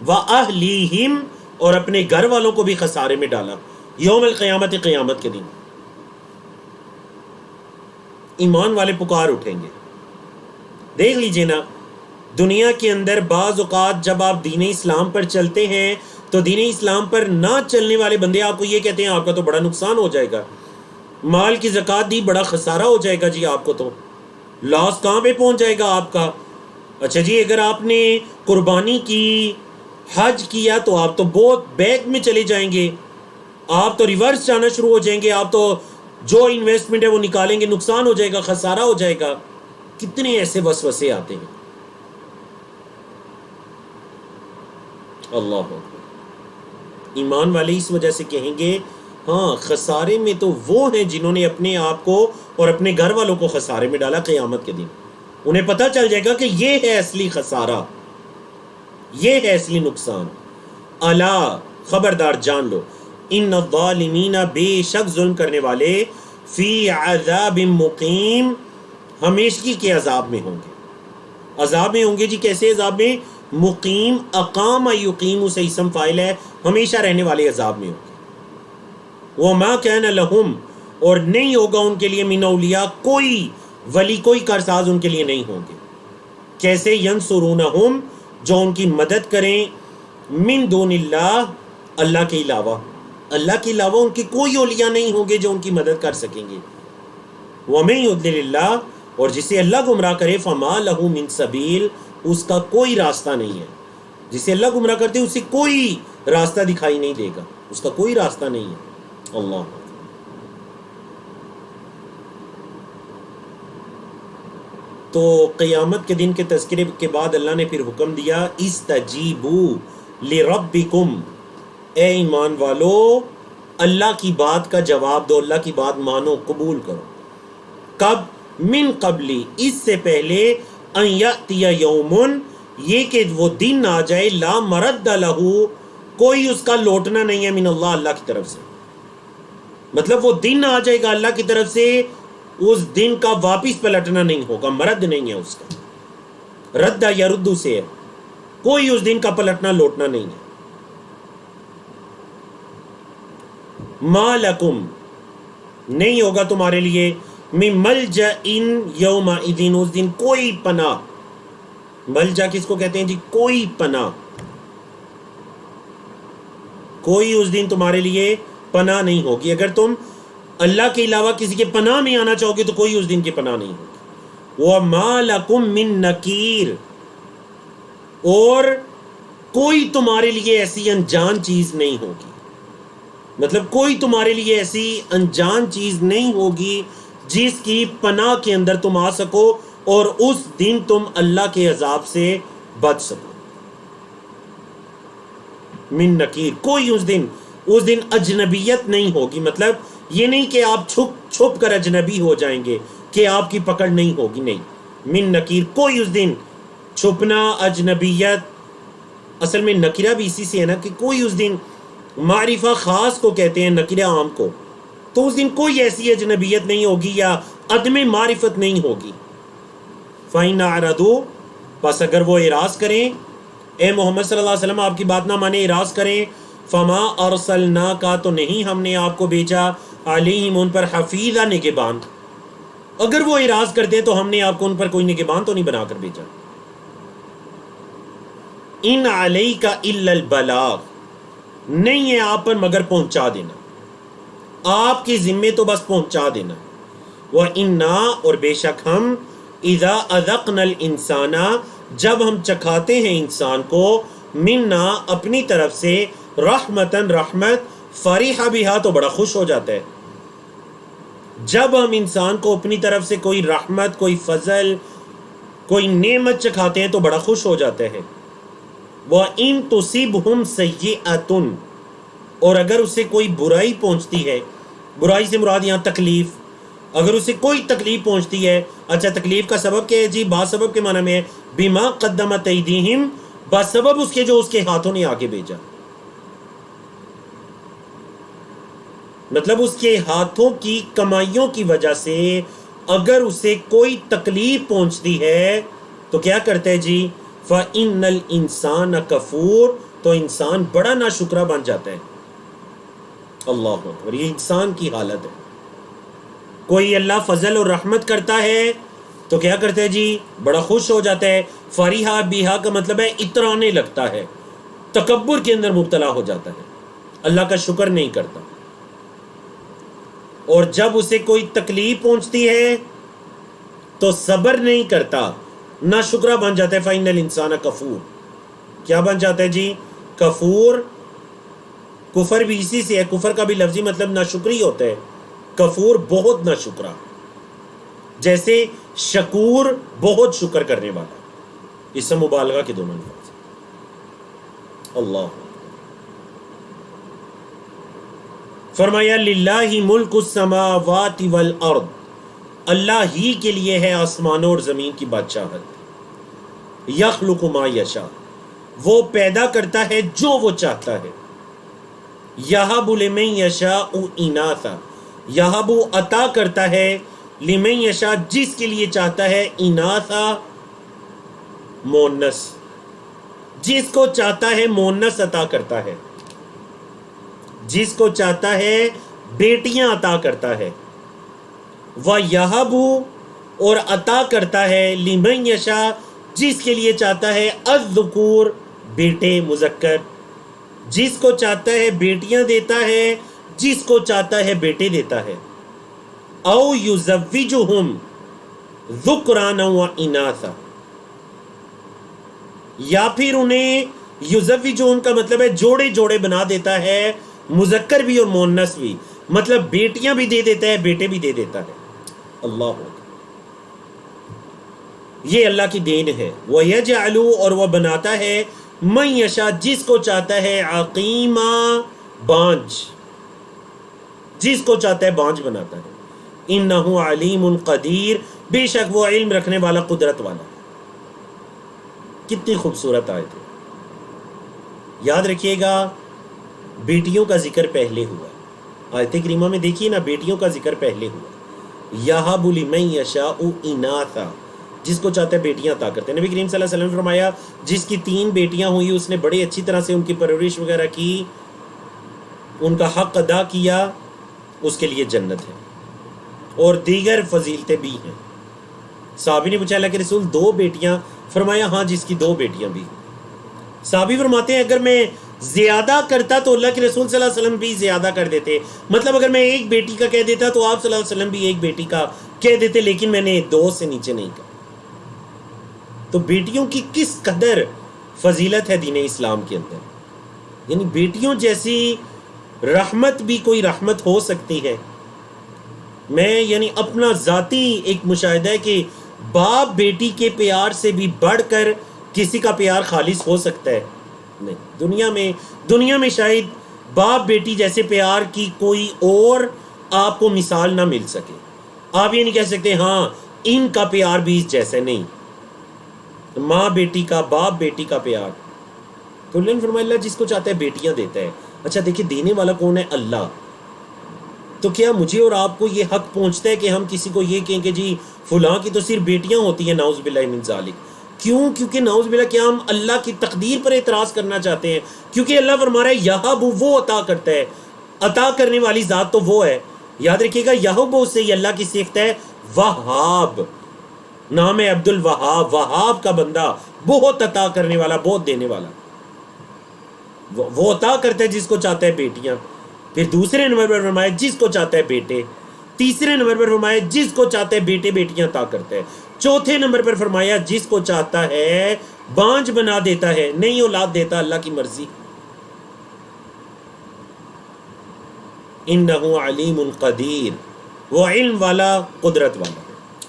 وَأَهْلِهِمْ، اور اپنے گھر والوں کو بھی خسارے میں ڈالا یوم القیامت، قیامت کے دن ایمان والے پکار اٹھیں گے۔ دیکھ لیجئے نا، دنیا کے اندر بعض اوقات جب آپ دین اسلام پر چلتے ہیں تو دین اسلام پر نہ چلنے والے بندے آپ کو یہ کہتے ہیں آپ کا تو بڑا نقصان ہو جائے گا، مال کی زکوٰۃ دی بڑا خسارہ ہو جائے گا جی، آپ کو تو لاس کہاں پہ پہنچ جائے گا آپ کا۔ اچھا جی، اگر آپ نے قربانی کی، حج کیا، تو آپ تو بہت بیک میں چلے جائیں گے، آپ تو ریورس جانا شروع ہو جائیں گے، آپ تو جو انویسٹمنٹ ہے وہ نکالیں گے، نقصان ہو جائے گا، خسارہ ہو جائے گا۔ کتنے ایسے وسوسے آتے ہیں، اللہ اکبر۔ ایمان والے اس وجہ سے کہیں گے ہاں، خسارے میں تو وہ ہیں جنہوں نے اپنے آپ کو اور اپنے گھر والوں کو خسارے میں ڈالا قیامت کے دن۔ انہیں پتہ چل جائے گا کہ یہ ہے اصلی خسارہ، یہ ہے اصلی نقصان۔ الا، خبردار جان لو، ان الظالمین، بے شک ظلم کرنے والے، فی عذاب مقیم، ہمیشگی کے عذاب میں ہوں گے۔ عذاب میں ہوں گے جی، کیسے عذاب میں؟ مقیم، اقام یقیم سے اسم فاعل ہے، ہمیشہ رہنے والے عذاب میں ہوں گے۔ وما کان لہم، اور نہیں ہوگا ان کے لیے، من اولیاء، کوئی ولی، کوئی کارساز ان کے لیے نہیں ہوں گے۔ کیسے؟ ینصرونہم، جو ان کی مدد کریں، من دون اللہ، اللہ کے علاوہ، اللہ کے علاوہ ان کے کوئی اولیاء نہیں ہوں گے جو ان کی مدد کر سکیں گے۔ ومن یضلل اللہ، اور جسے اللہ گمراہ کرے، فما لہ من سبیل، اس کا کوئی راستہ نہیں ہے۔ جسے اللہ گمراہ کرتے اسے کوئی راستہ دکھائی نہیں دے گا، اس کا کوئی راستہ نہیں ہے۔ اللہ، تو قیامت کے دن کے تذکرے کے بعد اللہ نے پھر حکم دیا، استجیبوا لربکم، اے ایمان والو اللہ کی بات کا جواب دو، اللہ کی بات مانو، قبول کرو۔ کب؟ من قبلی، اس سے پہلے، ان یأتی یوم، یہ کہ وہ دن آ جائے، لا مرد لہ، کوئی اس کا لوٹنا نہیں ہے، من اللہ، اللہ کی طرف سے۔ مطلب وہ دن آ جائے گا اللہ کی طرف سے، اس دن کا واپس پلٹنا نہیں ہوگا، مرد نہیں ہے اس کا، رد یرد سے ہے، کوئی اس دن کا پلٹنا لوٹنا نہیں ہے۔ ما لکم، نہیں ہوگا تمہارے لیے، من ملجأ یومئذ، اس دن کوئی پناہ۔ ملجا کس کو کہتے ہیں جی؟ کوئی پناہ، کوئی اس دن تمہارے لیے پناہ نہیں ہوگی۔ اگر تم اللہ کے علاوہ کسی کے پناہ میں آنا چاہو گے تو کوئی اس دن کی پناہ نہیں ہوگی۔ وَمَا لَكُم مِّن نَكِيرٍ، اور کوئی تمہارے لیے ایسی انجان چیز نہیں ہوگی، مطلب کوئی تمہارے لیے ایسی انجان چیز نہیں ہوگی جس کی پناہ کے اندر تم آ سکو اور اس دن تم اللہ کے عذاب سے بچ سکو۔ من نکیر، کوئی اس دن اجنبیت نہیں ہوگی، مطلب یہ نہیں کہ آپ چھپ کر اجنبی ہو جائیں گے کہ آپ کی پکڑ نہیں ہوگی، نہیں۔ من نکیر، کوئی اس دن چھپنا، اجنبیت، اصل میں نکرہ بھی اسی سے ہے نا کہ کوئی اس دن، معرفہ خاص کو کہتے ہیں، نکرہ عام کو، تو اس دن کوئی ایسی اجنبیت نہیں ہوگی یا عدم معرفت نہیں ہوگی۔ فَإِنْ أَعْرَضُوا، پس اگر وہ اعراض کریں، اے محمد صلی اللہ علیہ وسلم آپ کی بات نہ مانے، اعراض کریں، فَمَا أَرْسَلْنَاكَ، تو نہیں ہم نے آپ کو بھیجا، عَلَيْهِمْ، ان پر، حفیظا، نگہبان۔ اگر وہ اعراض کرتے ہیں تو ہم نے آپ کو ان پر کوئی نگہبان تو نہیں بنا کر بھیجا۔ إِنْ عَلَيْكَ إِلَّا الْبَلَاغُ، نہیں ہے آپ پر مگر پہنچا دینا، آپ کے ذمے تو بس پہنچا دینا۔ وَإِنَّا، اور بے شک ہم، اذا اذقنا الانسان، جب ہم چکھاتے ہیں انسان کو، منا، اپنی طرف سے، رحمتن، رحمت، فرح بہا، تو بڑا خوش ہو جاتا ہے۔ جب ہم انسان کو اپنی طرف سے کوئی رحمت، کوئی فضل، کوئی نعمت چکھاتے ہیں تو بڑا خوش ہو جاتا ہے۔ وَإِن تُصِبْهُمْ سَيِّئَةٌ، اور اگر اسے کوئی برائی پہنچتی ہے، برائی سے مراد یہاں تکلیف، اگر اسے کوئی تکلیف پہنچتی ہے، اچھا تکلیف کا سبب کیا ہے جی؟ با سبب کے معنی میں ہے بما قدمت ایدیہم، بسبب اس کے جو اس کے ہاتھوں نے آگے بھیجا. مطلب اس کے ہاتھوں کی کمائیوں کی وجہ سے اگر اسے کوئی تکلیف پہنچتی ہے تو کیا کرتے جی؟ فَإِنَّ الْإِنسَانَ كَفُورٌ، تو انسان بڑا ناشکرہ بن جاتا ہے. اللہ اکبر، یہ انسان کی حالت ہے. کوئی اللہ فضل اور رحمت کرتا ہے تو کیا کرتے جی؟ بڑا خوش ہو جاتا ہے. فریحا بیہا کا مطلب ہے اترانے لگتا ہے، تکبر کے اندر مبتلا ہو جاتا ہے، اللہ کا شکر نہیں کرتا. اور جب اسے کوئی تکلیف پہنچتی ہے تو صبر نہیں کرتا، ناشکرہ بن جاتا ہے. فَإِنَّ الْإِنسَانَ كَفُورٌ، کیا بن جاتا ہے جی؟ کفور. کفر بھی اسی سے ہے، کفر کا بھی لفظی مطلب ناشکری ہوتا ہے. کفور بہت ناشکرہ، جیسے شکور بہت شکر کرنے والا، اسم مبالغہ کے دونوں الفاظ. اللہ فرمایا للہ ملک السماوات والارض، اللہ ہی کے لیے ہے آسمانوں اور زمین کی بادشاہت. یخلق ما یشاء، وہ پیدا کرتا ہے جو وہ چاہتا ہے. یہب لمن یشاء اناثا، یہب عطا کرتا ہے لمن یشاء جس کے لیے چاہتا ہے، اناثا مونس، جس کو چاہتا ہے مونس عطا کرتا ہے، جس کو چاہتا ہے بیٹیاں عطا کرتا ہے. وَيَهَبُ، اور عطا کرتا ہے لمن یشاء جس کے لیے چاہتا ہے، الذکور بیٹے مذکر، جس کو چاہتا ہے بیٹیاں دیتا ہے، جس کو چاہتا ہے بیٹے دیتا ہے. او یزوجہم ذکرانا و اناثا، یا پھر انہیں یزوجہم کا مطلب ہے جوڑے جوڑے بنا دیتا ہے، مذکر بھی اور مونس بھی، مطلب بیٹیاں بھی دے دیتا ہے، بیٹے بھی دے دیتا ہے. اللہ یہ اللہ کی دین ہے. وَيَجْعَلُ، اور وہ بناتا ہے، مَن یشاء جس کو چاہتا ہے، عقیما بانج، جس کو چاہتا ہے بانج بناتا ہے. انہ علیم قدیر، بے شک وہ علم رکھنے والا، قدرت والا. کتنی خوبصورت آیت ہے. یاد رکھیے گا بیٹیوں کا ذکر پہلے ہوا، آیت کریمہ میں دیکھیے نا، بیٹیوں کا ذکر پہلے ہوا. یہب لمن یشاء اناثا، جس کو چاہتا ہے بیٹیاں عطا کرتے ہیں. نبی کریم صلی اللہ علیہ وسلم نے فرمایا جس کی 3 بیٹیاں ہوئی اس نے بڑے اچھی طرح سے ان کی پرورش وغیرہ کی، ان کا حق ادا کیا، اس کے لیے جنت ہے. اور دیگر فضیلتیں بھی ہیں. صحابی نے پوچھا اللہ کے رسول 2 بیٹیاں؟ فرمایا ہاں جس کی 2 بیٹیاں بھی. صحابی فرماتے ہیں اگر میں زیادہ کرتا تو اللہ کے رسول صلی اللہ علیہ وسلم بھی زیادہ کر دیتے. مطلب اگر میں 1 بیٹی کا کہہ دیتا تو آپ صلی اللہ علیہ وسلم بھی 1 بیٹی کا کہہ دیتے، لیکن میں نے 2 سے نیچے نہیں کہا. تو بیٹیوں کی کس قدر فضیلت ہے دین اسلام کے اندر. یعنی بیٹیوں جیسی رحمت بھی کوئی رحمت ہو سکتی ہے. میں یعنی اپنا ذاتی ایک مشاہدہ ہے کہ باپ بیٹی کے پیار سے بھی بڑھ کر کسی کا پیار خالص ہو سکتا ہے؟ نہیں. دنیا میں شاید باپ بیٹی جیسے پیار کی کوئی اور آپ کو مثال نہ مل سکے. آپ یہ نہیں کہہ سکتے ہاں ان کا پیار بھی اس جیسے. نہیں، ماں بیٹی کا، باپ بیٹی کا پیار. تو اللہ نے فرمایا اللہ جس کو چاہتا ہے بیٹیاں دیتا ہے. اچھا دیکھیں دینے والا کون ہے؟ اللہ. تو کیا مجھے اور آپ کو یہ حق پہنچتا ہے کہ ہم کسی کو یہ کہیں کہ جی فلاں کی تو صرف بیٹیاں ہوتی ہیں؟ نعوذ باللہ من ذالک. کیوں؟ کیونکہ نعوذ باللہ کیا ہم اللہ کی تقدیر پر اعتراض کرنا چاہتے ہیں؟ کیونکہ اللہ فرما رہا ہے یہب، وہ عطا کرتا ہے، عطا کرنے والی ذات تو وہ ہے. یاد رکھیے گا یہب سے یہ اللہ کی صفت ہے. وہاب نام ہے، عبد الوہاب، وہاب کا بندہ، بہت عطا کرنے والا، بہت دینے والا. وہ عطا کرتا ہے جس کو چاہتا ہے بیٹیاں. پھر دوسرے نمبر پر فرمایا جس کو چاہتا ہے بیٹے. تیسرے نمبر پر فرمایا جس کو چاہتا ہے بیٹے بیٹیاں عطا کرتا ہے. چوتھے نمبر پر فرمایا جس کو چاہتا ہے بانج بنا دیتا ہے، نہیں اولاد دیتا، اللہ کی مرضی. انہ علیم قدیر، وہ علم والا، قدرت والا.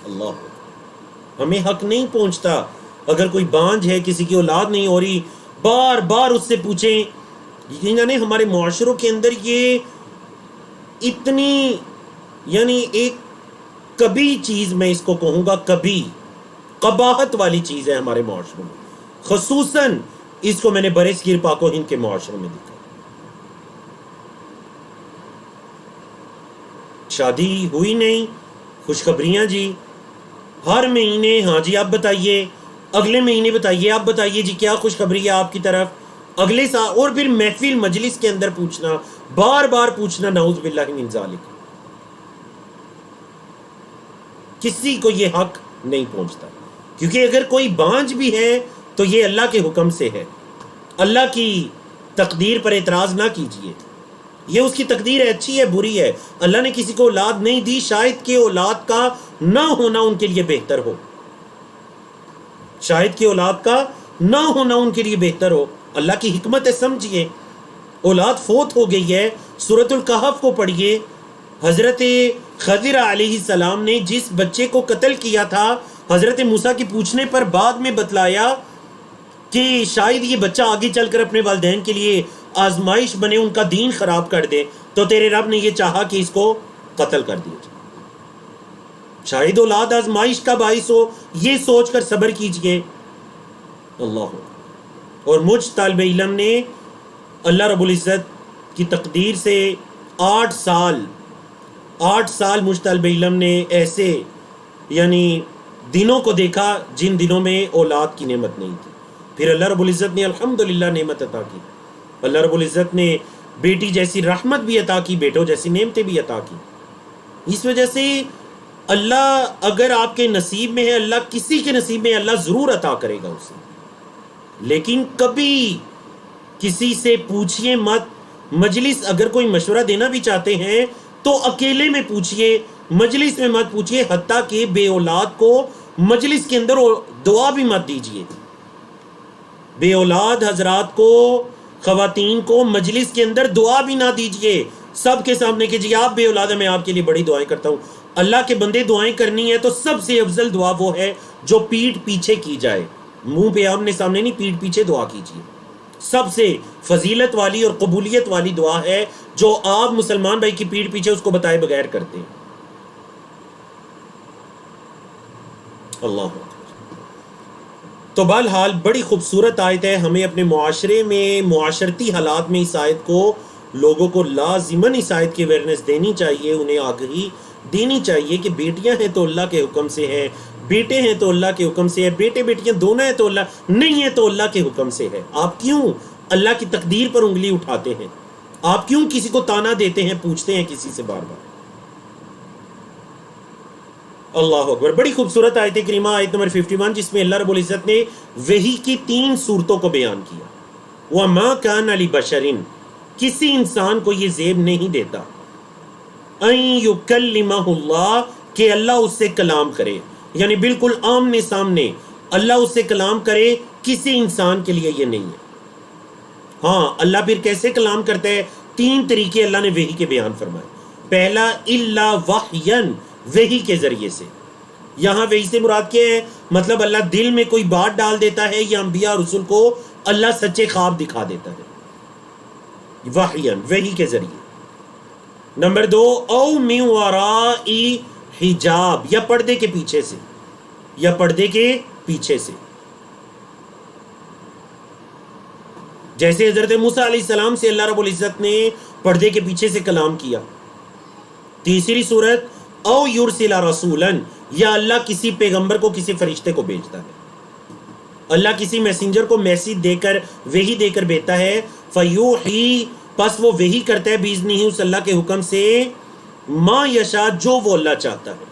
اللہ، ہمیں حق نہیں پہنچتا اگر کوئی بانج ہے، کسی کی اولاد نہیں ہو رہی، بار بار اس سے پوچھیں. یعنی ہمارے معاشروں کے اندر یہ اتنی یعنی ایک کبھی چیز، میں اس کو کہوں گا کبھی، قباحت والی چیز ہے ہمارے معاشروں میں. خصوصاً اس کو میں نے برصغیر پاک و ہند کے معاشروں میں دیکھا. شادی ہوئی نہیں، خوشخبریاں جی ہر مہینے، ہاں جی آپ بتائیے، اگلے مہینے بتائیے، آپ بتائیے جی کیا خوشخبری ہے آپ کی طرف، اگلے سال، اور پھر محفل مجلس کے اندر پوچھنا، بار بار پوچھنا، نعوذ باللہ من ذالک. کسی کو یہ حق نہیں پہنچتا، کیونکہ اگر کوئی بانجھ بھی ہے تو یہ اللہ کے حکم سے ہے. اللہ کی تقدیر پر اعتراض نہ کیجیے، یہ اس کی تقدیر ہے، اچھی ہے بری ہے. اللہ نے کسی کو اولاد نہیں دی، شاید کہ اولاد کا نہ ہونا ان کے لیے بہتر ہو، شاید کہ اولاد کا نہ ہونا ان کے لیے بہتر ہو. اللہ کی حکمت ہے، سمجھیے. اولاد فوت ہو گئی ہے، سورۃ الکہف کو پڑھیے. حضرت خضر علیہ السلام نے جس بچے کو قتل کیا تھا، حضرت موسیٰ کے پوچھنے پر بعد میں بتلایا کہ شاید یہ بچہ آگے چل کر اپنے والدین کے لیے آزمائش بنے، ان کا دین خراب کر دے، تو تیرے رب نے یہ چاہا کہ اس کو قتل کر دیا جائے. شاید اولاد آزمائش کا باعث ہو، یہ سوچ کر صبر کیجئے. اللہ. اور مجھ طالب علم نے اللہ رب العزت کی تقدیر سے 8 سال مجھ طالب علم نے ایسے یعنی دنوں کو دیکھا جن دنوں میں اولاد کی نعمت نہیں تھی. پھر اللہ رب العزت نے الحمدللہ نعمت عطا کی. اللہ رب العزت نے بیٹی جیسی رحمت بھی عطا کی، بیٹوں جیسی نعمتیں بھی عطا کی. اس وجہ سے اللہ اگر آپ کے نصیب میں ہے، اللہ کسی کے نصیب میں اللہ ضرور عطا کرے گا اسے. لیکن کبھی کسی سے پوچھئے مت. مجلس اگر کوئی مشورہ دینا بھی چاہتے ہیں تو اکیلے میں پوچھئے، مجلس میں مت پوچھئے. حتیٰ کہ بے اولاد کو مجلس کے اندر دعا بھی مت دیجئے. بے اولاد حضرات کو، خواتین کو مجلس کے اندر دعا بھی نہ دیجئے سب کے سامنے کہ جی آپ بے اولاد ہیں، میں آپ کے لیے بڑی دعائیں کرتا ہوں. اللہ کے بندے دعائیں کرنی ہے تو سب سے افضل دعا وہ ہے جو پیٹھ پیچھے کی جائے. منہ پہ آمنے سامنے نہیں، پیٹھ پیچھے دعا کیجیے. سب سے فضیلت والی اور قبولیت والی دعا ہے جو آپ مسلمان بھائی کی پیٹھ پیچھے اس کو بتائے بغیر کرتے ہیں. اللہ. تو بہرحال بڑی خوبصورت آیت ہے. ہمیں اپنے معاشرے میں، معاشرتی حالات میں اس آیت کو، لوگوں کو لازماً اس آیت کی اویئرنیس دینی چاہیے، انہیں آگہی دینی چاہیے کہ بیٹیاں ہیں تو اللہ کے حکم سے ہے، بیٹے ہیں تو اللہ کے حکم سے ہے، بیٹے بیٹیاں دونوں ہیں تو اللہ نہیں ہے تو اللہ کے حکم سے ہے. آپ کیوں اللہ کی تقدیر پر انگلی اٹھاتے ہیں؟ آپ کیوں کسی کو تانا دیتے ہیں، پوچھتے ہیں کسی سے بار بار؟ اللہ اکبر. بڑی خوبصورت آیت کریمہ، آیت نمبر 51، جس میں اللہ رب العزت نے وحی کی 3 صورتوں کو بیان کیا. وَمَا كَانَ لِبَشَرٍ، کسی انسان کو یہ زیب نہیں دیتا، اَن يُكَلِّمَهُ اللَّهُ، کہ اللہ اس سے کلام کرے، یعنی بالکل آمنے سامنے اللہ اس سے کلام کرے. کسی انسان کے لیے یہ نہیں ہے. ہاں اللہ پھر کیسے کلام کرتا ہے؟ 3 طریقے اللہ نے وحی کے بیان فرمائے. پہلا الا وحیًا، وحی کے ذریعے سے. یہاں وحی سے مراد کیا ہے؟ مطلب اللہ دل میں کوئی بات ڈال دیتا ہے، یا انبیاء رسول کو اللہ سچے خواب دکھا دیتا ہے. وحیًا، وحی کے ذریعے. نمبر 2 او من وراء حجاب، یا پردے کے پیچھے سے، یا پردے کے پیچھے سے. جیسے حضرت موسیٰ علیہ السلام سے اللہ رب العزت نے پردے کے پیچھے سے کلام کیا. تیسری صورت او یرسل رسولا، یا اللہ کسی پیغمبر کو، کسی فرشتے کو بھیجتا ہے. اللہ کسی میسنجر کو میسیج دے کر، وحی دے کر بھیجتا ہے. فیوحی، پس وہ وحی کرتا ہے باذنہ، اس اللہ کے حکم سے، ما یشاء، جو وہ اللہ چاہتا ہے.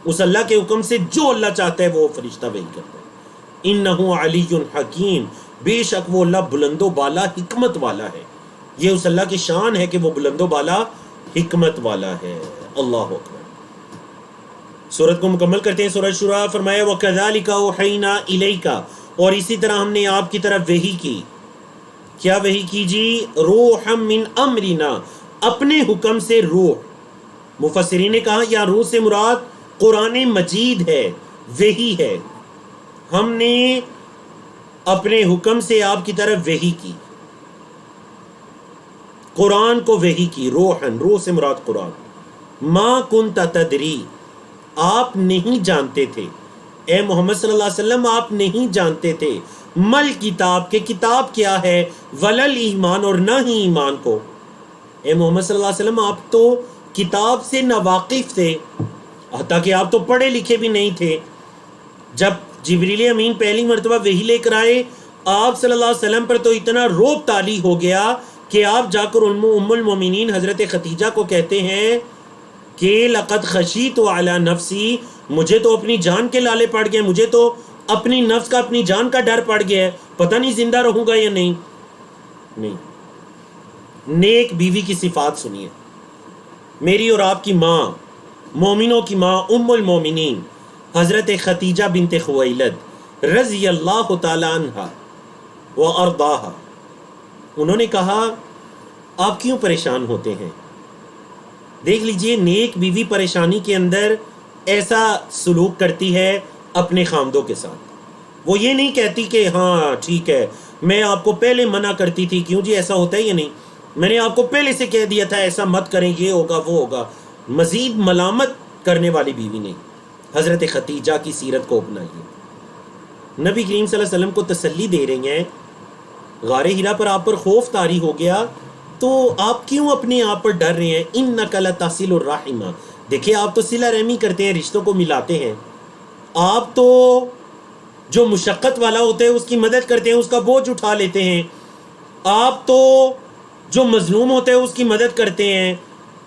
اس اللہ کے حکم سے جو اللہ چاہتا ہے وہ فرشتہ وحی کرتا ہے. انہ علی حکیم، بے شک وہ اللہ بلند و بالا حکمت والا ہے. یہ اس اللہ کی شان ہے کہ وہ بلند و بالا حکمت والا ہے. اللہ اکبر. سورت کو مکمل کرتے ہیں. سورۃ شورى فرمایا وَكَذَلِكَ أَوْحَيْنَا إِلَيْكَ، اور اسی طرح ہم نے آپ کی طرف وحی کی. کیا وحی کی جی؟ روحا من امرنا، اپنے حکم سے روح. مفسرین نے کہا یا روح سے مراد قرآن مجید ہے، وحی ہے. ہم نے اپنے حکم سے آپ کی طرف وحی کی، قرآن کو وحی کی. روحن، روح سے مراد قرآن. ما کنت تدری، آپ نہیں جانتے تھے. اے محمد صلی اللہ علیہ وسلم آپ نہیں جانتے تھے مل کتاب کہ کتاب کیا ہے، ولل ایمان اور نہ ہی ایمان کو. اے محمد صلی اللہ علیہ وسلم آپ تو کتاب سے ناواقف تھے، حتیٰ کہ آپ تو پڑھے لکھے بھی نہیں تھے. جب جبریل امین پہلی مرتبہ وحی لے کر آئے آپ صلی اللہ علیہ وسلم پر تو اتنا روب طاری ہو گیا کہ آپ جا کر ام المومنین حضرت خدیجہ کو کہتے ہیں کہ لقد خشیت علی نفسی، مجھے تو اپنی جان کے لالے پڑ گئے، مجھے تو اپنی نفس کا، اپنی جان کا ڈر پڑ گیا ہے، پتہ نہیں زندہ رہوں گا یا نہیں. نیک بیوی کی صفات سنیے. میری اور آپ کی ماں، مومنوں کی ماں، ام المومنین حضرت خدیجہ بنت خویلد رضی اللہ تعالی عنہ و ارضاہا، انہوں نے کہا آپ کیوں پریشان ہوتے ہیں؟ دیکھ لیجئے نیک بیوی پریشانی کے اندر ایسا سلوک کرتی ہے اپنے خامدوں کے ساتھ. وہ یہ نہیں کہتی کہ ہاں ٹھیک ہے میں آپ کو پہلے منع کرتی تھی، کیوں جی ایسا ہوتا ہے یا نہیں، میں نے آپ کو پہلے سے کہہ دیا تھا ایسا مت کریں، یہ ہوگا وہ ہوگا. مزید ملامت کرنے والی بیوی نہیں. حضرت خدیجہ کی سیرت کو اپنائیے. نبی کریم صلی اللہ علیہ وسلم کو تسلی دے رہی ہیں، غار ہرا پر آپ پر خوف طاری ہو گیا تو آپ کیوں اپنے آپ پر ڈر رہے ہیں؟ انک لتصل الرحم، دیکھیں آپ تو صلہ رحمی کرتے ہیں، رشتوں کو ملاتے ہیں. آپ تو جو مشقت والا ہوتا ہے اس کی مدد کرتے ہیں، اس کا بوجھ اٹھا لیتے ہیں. آپ تو جو مظلوم ہوتا ہے اس کی مدد کرتے ہیں.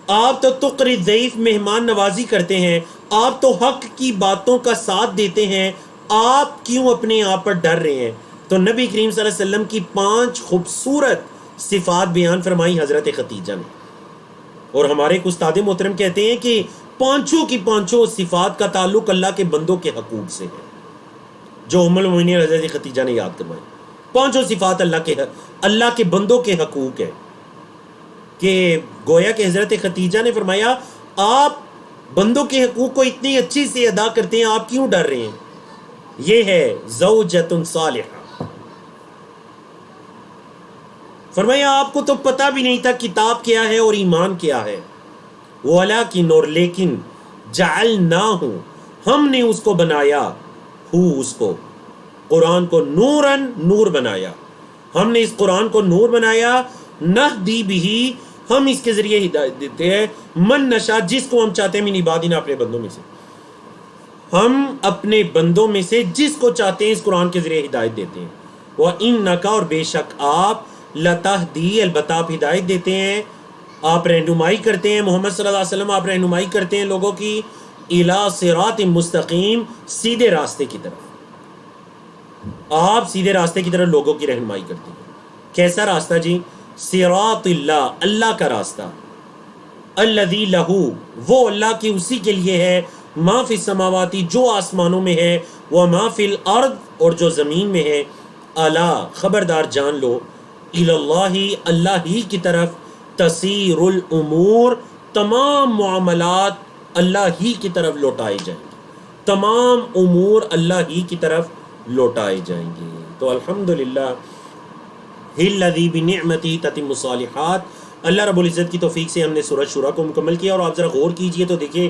آپ تو تقری ضعیف مہمان نوازی کرتے ہیں. آپ تو حق کی باتوں کا ساتھ دیتے ہیں. آپ کیوں اپنے آپ پر ڈر رہے ہیں؟ تو نبی کریم صلی اللہ علیہ وسلم کی 5 خوبصورت صفات بیان فرمائی حضرت خدیجہ نے. اور ہمارے ایک استاد محترم کہتے ہیں کہ پانچوں کی پانچوں صفات کا تعلق اللہ کے بندوں کے حقوق سے ہے، جو ام المؤمنین حضرت خدیجہ نے یاد کروائی. پانچوں صفات اللہ کے بندوں کے حقوق ہے. کہ گویا کہ حضرت خدیجہ نے فرمایا آپ بندوں کے حقوق کو اتنی اچھی سے ادا کرتے ہیں، آپ کیوں ڈر رہے ہیں؟ یہ ہے زوجۃ صالحہ. فرمایا آپ کو تو پتہ بھی نہیں تھا کتاب کیا ہے اور ایمان کیا ہے. وَلَٰكِنْ اور لیکن جَعَلْنَاهُ ہم نے اس کو بنایا، اس کو قرآن کو نوراً نور بنایا. ہم نے اس قرآن کو نور بنایا. نہدی بہی ہم اس کے ذریعے ہدایت دیتے ہیں من نشاء جس کو ہم چاہتے ہیں من عبادنا اپنے بندوں میں سے. ہم اپنے بندوں میں سے جس کو چاہتے ہیں اس قرآن کے ذریعے ہدایت دیتے ہیں. وَإِنَّكَ اور بے شک آپ لَتَهْدِي البتہ آپ ہدایت دیتے ہیں، آپ رہنمائی کرتے ہیں. محمد صلی اللہ علیہ وسلم آپ رہنمائی کرتے ہیں لوگوں کی اِلَىٰ صِرَاطٍ مستقیم، سیدھے راستے کی طرف. آپ سیدھے راستے کی طرف لوگوں کی رہنمائی کرتے ہیں. کیسا راستہ جی؟ صراط اللہ، اللہ کا راستہ. الذی لہو وہ اللہ کی اسی کے لیے ہے، ما فی السماواتی جو آسمانوں میں ہے، وما فی الارض اور جو زمین میں ہے. الا خبردار جان لو، اللہ اللہ ہی کی طرف تسیر الامور تمام معاملات اللہ ہی کی طرف لوٹائے جائیں گے. تمام امور اللہ ہی کی طرف لوٹائے جائیں گے. تو الحمدللہ الذی بنعمتہ تتم الصالحات. اللہ رب العزت کی توفیق سے ہم نے سورۃ شورى کو مکمل کیا. اور آپ ذرا غور کیجئے تو دیکھیں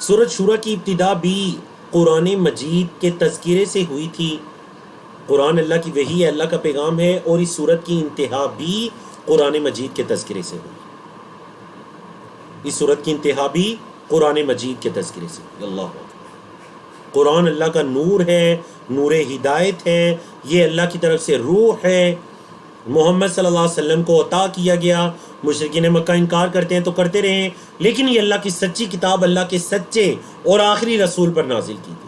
سورۃ شورى کی ابتدا بھی قرآن مجید کے تذکرے سے ہوئی تھی. قرآن اللہ کی وحی ہے، اللہ کا پیغام ہے، اور اس سورت کی انتہا بھی قرآن مجید کے تذکرے سے ہوئی. اس سورت کی انتہا بھی قرآن مجید کے تذکرے سے. اللہ قرآن اللہ کا نور ہے، نور ہدایت ہے، یہ اللہ کی طرف سے روح ہے، محمد صلی اللہ علیہ وسلم کو عطا کیا گیا. مشرکین مکہ انکار کرتے ہیں تو کرتے رہیں، لیکن یہ اللہ کی سچی کتاب اللہ کے سچے اور آخری رسول پر نازل کی گئی.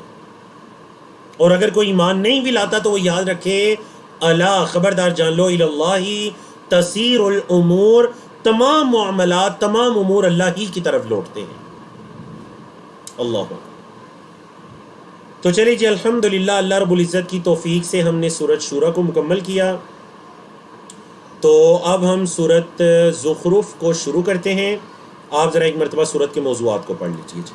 اور اگر کوئی ایمان نہیں بھی لاتا تو وہ یاد رکھے الا خبردار جان لو اللہ تسیر الامور تمام معاملات تمام امور اللہ ہی کی طرف لوٹتے ہیں. اللہ تو چلیے جی الحمدللہ اللہ رب العزت کی توفیق سے ہم نے سورۃ شورى کو مکمل کیا. تو اب ہم سورۃ زخرف کو شروع کرتے ہیں. آپ ذرا ایک مرتبہ سورت کے موضوعات کو پڑھ لیجیے جی.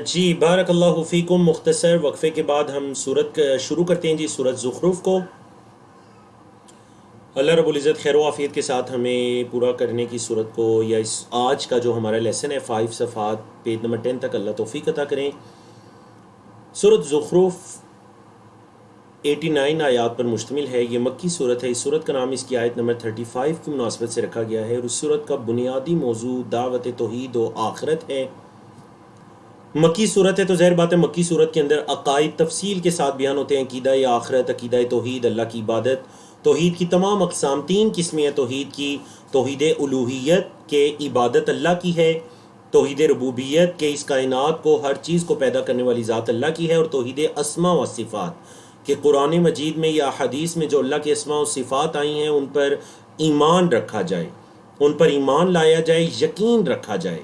جی بارک اللہ فیکم. مختصر وقفے کے بعد ہم سورت شروع کرتے ہیں جی، سورت زخرف کو. اللہ رب العزت خیر و عافیت کے ساتھ ہمیں پورا کرنے کی صورت کو، یا اس آج کا جو ہمارا لیسن ہے 5 صفحات پیج نمبر 10 تک اللہ توفیق عطا کریں. سورت زخرف 89 آیات پر مشتمل ہے. یہ مکی صورت ہے. اس صورت کا نام اس کی آیت نمبر 35 کی مناسبت سے رکھا گیا ہے، اور اس صورت کا بنیادی موضوع دعوت توحید و آخرت ہے. مکی صورت ہے تو ظاہر بات ہے مکی صورت کے اندر عقائد تفصیل کے ساتھ بیان ہوتے ہیں. عقیدہ آخرت، عقیدہ توحید، اللہ کی عبادت، توحید کی تمام اقسام. 3 قسمیں ہیں توحید کی: توحید الوہیت کہ عبادت اللہ کی ہے، توحید ربوبیت کہ اس کائنات کو، ہر چیز کو پیدا کرنے والی ذات اللہ کی ہے، اور توحید اسماء و صفات کہ قرآن مجید میں یا حدیث میں جو اللہ کے اسماء و صفات آئی ہیں ان پر ایمان رکھا جائے، ان پر ایمان لایا جائے، یقین رکھا جائے.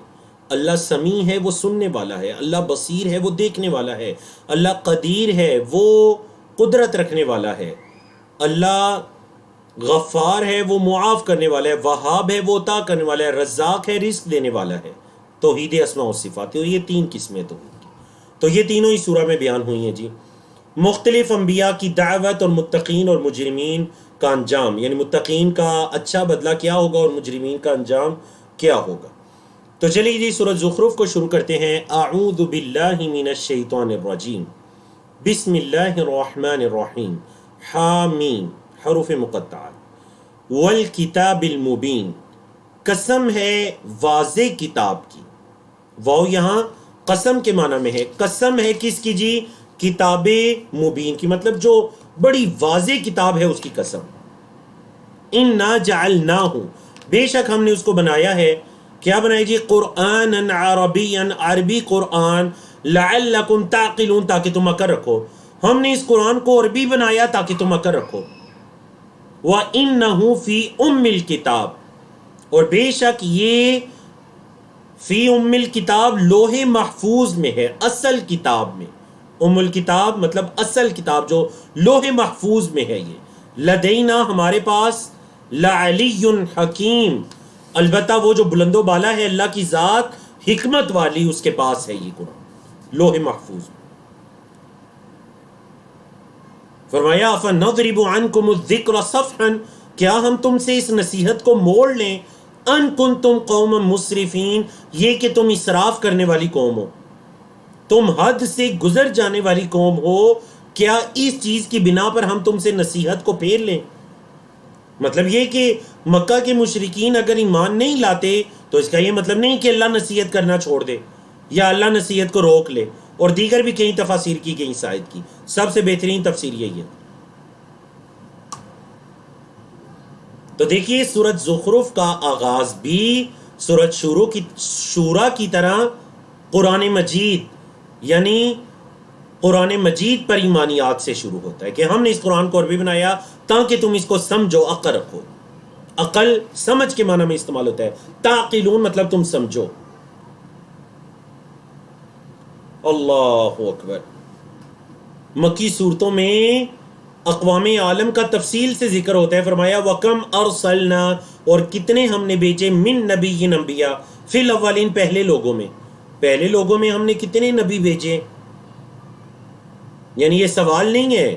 اللہ سمیع ہے، وہ سننے والا ہے. اللہ بصیر ہے، وہ دیکھنے والا ہے. اللہ قدیر ہے، وہ قدرت رکھنے والا ہے. اللہ غفار ہے، وہ معاف کرنے والا ہے. وہاب ہے، وہ عطا کرنے والا ہے. رزاق ہے، رزق دینے والا ہے. توحید اسماء و صفات. تو یہ 3 قسمیں توحید کی، تو یہ تینوں ہی سورہ میں بیان ہوئی ہیں جی. مختلف انبیاء کی دعوت اور متقین اور مجرمین کا انجام، یعنی متقین کا اچھا بدلہ کیا ہوگا اور مجرمین کا انجام کیا ہوگا. تو چلیے جی سورۃ زخرف کو شروع کرتے ہیں. اعوذ باللہ من الشیطان الرجیم، بسم اللہ الرحمن الرحیم. حامیم حروف مقطعات. والکتاب المبین، قسم ہے واضح کتاب کی. واو یہاں قسم کے معنی میں ہے. قسم ہے کس کی جی؟ کتاب مبین کی، مطلب جو بڑی واضح کتاب ہے اس کی قسم. انا جعلناہ، بے شک ہم نے اس کو بنایا ہے. کیا بنایا جی؟ قرآن عربی، عربی قرآن. لعلکم تعقلون، تاکہ تم عقل رکھو. ہم نے اس قرآن کو عربی بنایا تاکہ تم عقل رکھو. وَإِنَّهُ فِي أُمِّ الْكِتَابِ، اور بے شک یہ فی ام الکتاب لوح محفوظ میں ہے، اصل کتاب میں. ام الکتاب مطلب اصل کتاب جو لوح محفوظ میں ہے. یہ لدینا ہمارے پاس، لعلی حکیم، البتہ وہ جو بلند و بالا ہے اللہ کی ذات، حکمت والی اس کے پاس ہے یہ قرآن لوح محفوظ. فرمایا فَنَضْرِبُ عَنْكُمُ الذِّكْرَ صَفْحًا، کیا ہم تم سے اس نصیحت کو موڑ لیں. ان کنتم قوما مسرفین، یہ کہ تم اسراف کرنے والی قوم ہو، تم حد سے گزر جانے والی قوم ہو. کیا اس چیز کی بنا پر ہم تم سے نصیحت کو پھیر لیں؟ مطلب یہ کہ مکہ کے مشرکین اگر ایمان نہیں لاتے تو اس کا یہ مطلب نہیں کہ اللہ نصیحت کرنا چھوڑ دے یا اللہ نصیحت کو روک لے. اور دیگر بھی کئی تفاسیر کی گئی اس آیت کی. سب سے بہترین تفسیر یہی ہے. تو دیکھیے سورۃ زخرف کا آغاز بھی سورۃ شورا کی طرح قرآن مجید، یعنی قرآن مجید پر ایمانیات سے شروع ہوتا ہے کہ ہم نے اس قرآن کو عربی بنایا تاکہ تم اس کو سمجھو، عقل رکھو. عقل سمجھ کے معنی میں استعمال ہوتا ہے. تعقلون مطلب تم سمجھو. اللہ اکبر. مکی صورتوں میں اقوام عالم کا تفصیل سے ذکر ہوتا ہے. فرمایا وَكَمْ أَرْسَلْنَا، اور کتنے ہم نے بھیجے، من نبی انبیاء، فی الاولین پہلے لوگوں میں. پہلے لوگوں میں ہم نے کتنے نبی بھیجے. یعنی یہ سوال نہیں ہے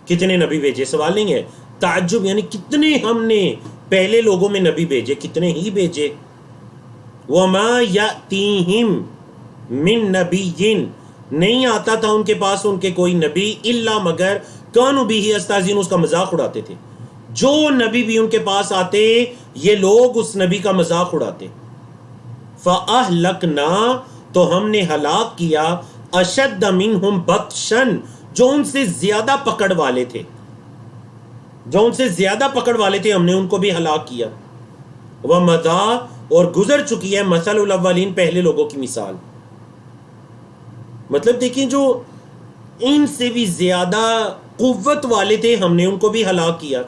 کتنے نبی بھیجے، سوال نہیں ہے، تعجب، یعنی کتنے ہم نے پہلے لوگوں میں نبی بھیجے، کتنے ہی بھیجے. وَمَا يَأْتِيهِمْ مِن نَبِيٍّ، نہیں آتا تھا ان کے پاس ان کے کوئی نبی، الا مگر کانوا بہ یستہزئون، اس کا مذاق اڑاتے تھے. جو نبی بھی ان کے پاس آتے یہ لوگ اس نبی کا مذاق اڑاتے. فَأَهْلَكْنَا، تو ہم نے ہلاک کیا، اشد منہم بطشن، جو ان سے زیادہ پکڑ والے تھے، جو ان سے زیادہ پکڑ والے تھے ہم نے ان کو بھی ہلاک کیا. وَمَضَى، اور گزر چکی ہے، مثل الاولین، پہلے لوگوں کی مثال. مطلب دیکھیں جو ان سے بھی زیادہ قوت والے تھے ہم نے ان کو بھی ہلاک کیا.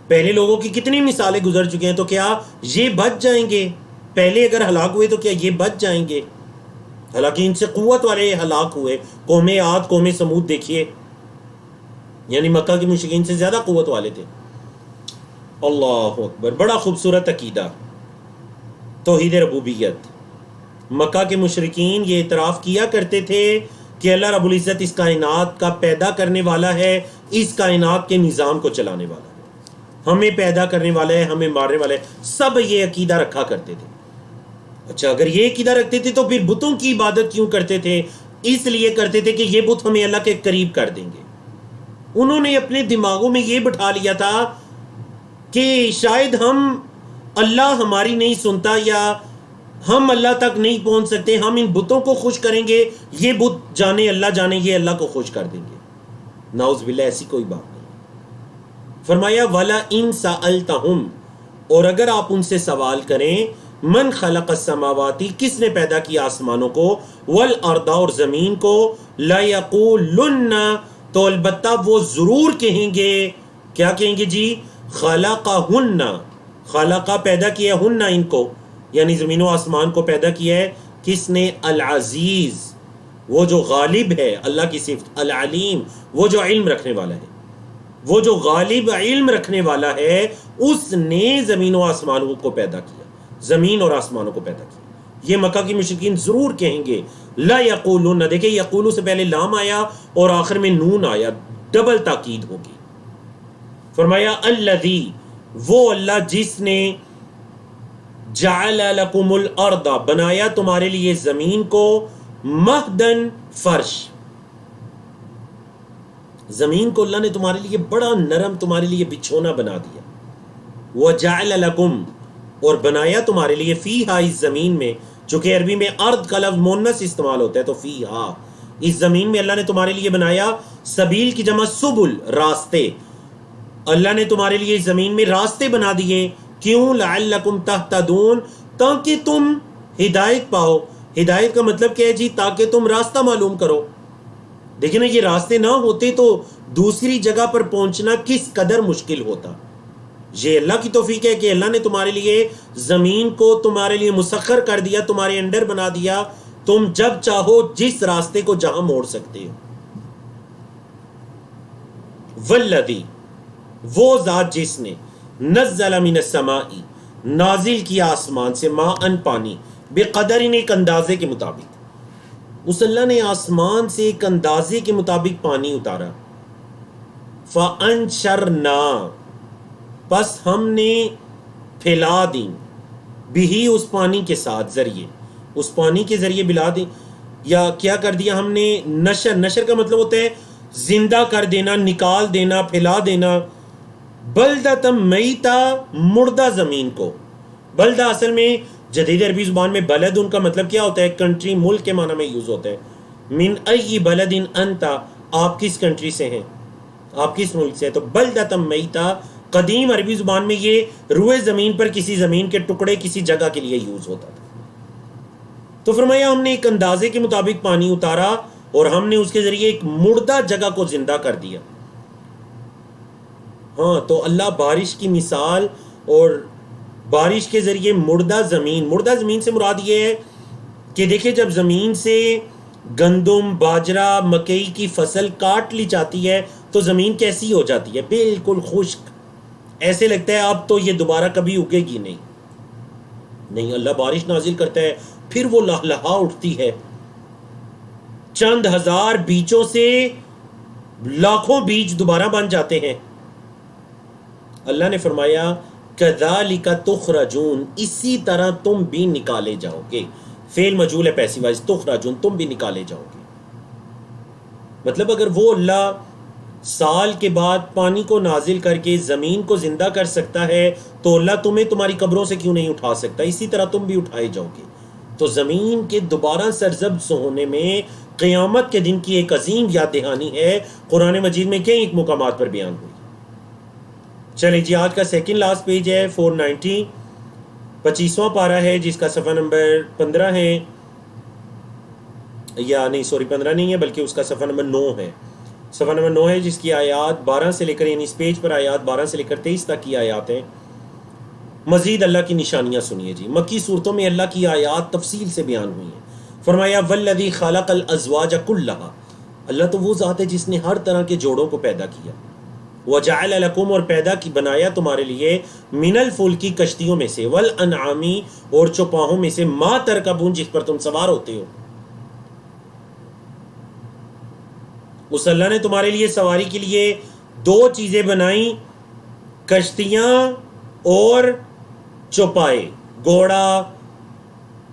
پہلے لوگوں کی کتنی مثالیں گزر چکی ہیں، تو کیا یہ بچ جائیں گے؟ پہلے اگر ہلاک ہوئے تو کیا یہ بچ جائیں گے؟ حالانکہ ان سے قوت والے ہلاک ہوئے. قوم عاد، قوم سمود دیکھیے، یعنی مکہ کے مشرکین سے زیادہ قوت والے تھے. اللہ اکبر. بڑا خوبصورت عقیدہ توحید ربوبیت. مکہ کے مشرکین یہ اعتراف کیا کرتے تھے کہ اللہ رب العزت اس کائنات کا پیدا کرنے والا ہے، اس کائنات کے نظام کو چلانے والا ہے، ہمیں پیدا کرنے والا ہے، ہمیں مارنے والا ہے، سب یہ عقیدہ رکھا کرتے تھے۔ اچھا، اگر یہ عقیدہ رکھتے تھے تو پھر بتوں کی عبادت کیوں کرتے تھے؟ اس لیے کرتے تھے کہ یہ بت ہمیں اللہ کے قریب کر دیں گے۔ انہوں نے اپنے دماغوں میں یہ بٹھا لیا تھا کہ شاید ہم اللہ ہماری نہیں سنتا یا ہم اللہ تک نہیں پہنچ سکتے، ہم ان بتوں کو خوش کریں گے، یہ بت جانے اللہ جانے یہ اللہ کو خوش کر دیں گے۔ نعوذ باللہ، ایسی کوئی بات نہیں۔ فرمایا وَلَا إِن سَأَلْتَهُمْ، اور اگر آپ ان سے سوال کریں، من خلق السماوات، کس نے پیدا کیا آسمانوں کو، والارض، اور زمین کو، لَيَقُولُنَّ، تو البتہ وہ ضرور کہیں گے، کیا کہیں گے جی؟ خلقہن، خلقہ پیدا کیا ہن، ان کو یعنی زمین و آسمان کو پیدا کیا ہے کس نے؟ العزیز، وہ جو غالب ہے، اللہ کی صفت، العلیم، وہ جو علم رکھنے والا ہے، وہ جو غالب علم رکھنے والا ہے، اس نے زمین و آسمانوں کو پیدا کیا، زمین اور آسمانوں کو پیدا کیا۔ یہ مکہ کی مشرکین ضرور کہیں گے۔ لا یقولون، دیکھیں یقولو سے پہلے لام آیا اور آخر میں نون آیا، ڈبل تاکید ہوگی۔ فرمایا الذی، وہ اللہ جس نے جعل لکم الارض، بنایا تمہارے لیے زمین کو، مہدن، فرش، زمین کو اللہ نے تمہارے لیے بڑا نرم تمہارے لیے بچھونا بنا دیا۔ وجعل لکم، اور بنایا تمہارے لیے، فیہا، اس زمین میں، چونکہ عربی میں ارض کا لفظ مونس استعمال ہوتا ہے تو فیہا، اس زمین میں اللہ نے تمہارے لیے بنایا، سبیل کی جمع سبل، راستے، اللہ نے تمہارے لیے اس زمین میں راستے بنا دیے، کیوں؟ لعلکم تہتدون، تاکہ تم ہدایت پاؤ۔ ہدایت کا مطلب کیا ہے جی؟ تاکہ تم راستہ معلوم کرو۔ دیکھیں نا، یہ راستے نہ ہوتے تو دوسری جگہ پر پہنچنا کس قدر مشکل ہوتا۔ یہ اللہ کی توفیق ہے کہ اللہ نے تمہارے لیے زمین کو تمہارے لیے مسخر کر دیا، تمہارے انڈر بنا دیا، تم جب چاہو جس راستے کو جہاں موڑ سکتے ہو۔ والذی، وہ ذات جس نے، نزل من السماء، نازل کیا آسمان سے، ماءً، پانی، بقدر، ایک اندازے کے مطابق، اس اللہ نے آسمان سے ایک اندازے کے مطابق پانی اتارا۔ فانشرنا، پس ہم نے پھیلا دیں، بھی، اس پانی کے ساتھ، ذریعے، اس پانی کے ذریعے بلا دیں، یا کیا کر دیا ہم نے؟ نشر، نشر کا مطلب ہوتا ہے زندہ کر دینا، نکال دینا، پھیلا دینا۔ بلدۃ میتا، مردہ زمین کو۔ بلدہ اصل میں جدید عربی زبان میں بلد، ان کا مطلب کیا ہوتا ہے؟ کنٹری، ملک کے معنی میں یوز ہوتا ہے۔ من ای بلد انت، آپ کس کنٹری سے ہیں، آپ کس ملک سے ہیں؟ تو بلدۃ میتا، قدیم عربی زبان میں یہ روئے زمین پر کسی زمین کے ٹکڑے کسی جگہ کے لیے یوز ہوتا تھا۔ تو فرمایا ہم نے ایک اندازے کے مطابق پانی اتارا اور ہم نے اس کے ذریعے ایک مردہ جگہ کو زندہ کر دیا۔ ہاں، تو اللہ بارش کی مثال، اور بارش کے ذریعے مردہ زمین سے مراد یہ ہے کہ دیکھیں جب زمین سے گندم، باجرہ، مکئی کی فصل کاٹ لی جاتی ہے تو زمین کیسی ہو جاتی ہے؟ بالکل خشک، ایسے لگتا ہے اب تو یہ دوبارہ کبھی اگے گی نہیں۔ اللہ بارش نازل کرتا ہے، پھر وہ لہلہا اٹھتی ہے، چند ہزار بیجوں سے لاکھوں بیج دوبارہ بن جاتے ہیں۔ اللہ نے فرمایا کذالک تخرجون، اسی طرح تم بھی نکالے جاؤ گے۔ فعل مجہول ہے پیسیو وائز، تخرجون، تم بھی نکالے جاؤ گے۔ مطلب اگر وہ اللہ سال کے بعد پانی کو نازل کر کے زمین کو زندہ کر سکتا ہے تو اللہ تمہیں تمہاری قبروں سے کیوں نہیں اٹھا سکتا؟ اسی طرح تم بھی اٹھائے جاؤ گے۔ تو زمین کے دوبارہ سرزب ہونے میں قیامت کے دن کی ایک عظیم یاد دہانی ہے، قرآن مجید میں کئی مقامات پر بیان ہوئی۔ چلیں جی، آج کا سیکنڈ لاسٹ پیج ہے 490، 25واں پارہ ہے جس کا صفحہ نمبر 15 ہے، یا نہیں سوری 15 نہیں ہے بلکہ اس کا صفحہ نمبر 9 ہے۔ صفحہ نمبر 9 ہے جس کی آیات 12 سے لے کر، یعنی اس پیج پر آیات 12 سے لے کر 23 تک کی آیات ہیں۔ مزید اللہ کی نشانیاں سنیے جی۔ مکی صورتوں میں اللہ کی آیات تفصیل سے بیان ہوئی ہیں۔ فرمایا والذی خلق الازواج کلھا، اللہ تو وہ ذات ہے جس نے ہر طرح کے جوڑوں کو پیدا کیا۔ وجعل لکم اور پیدا کی بنایا تمہارے لیے من الفلکی کشتیوں میں سے والانعامی اور چوپاہوں میں سے ما ترکبون جس پر تم سوار ہوتے ہو. اس اللہ نے تمہارے لیے سواری کے لیے دو چیزیں بنائیں، کشتیاں اور چوپائے، گھوڑا،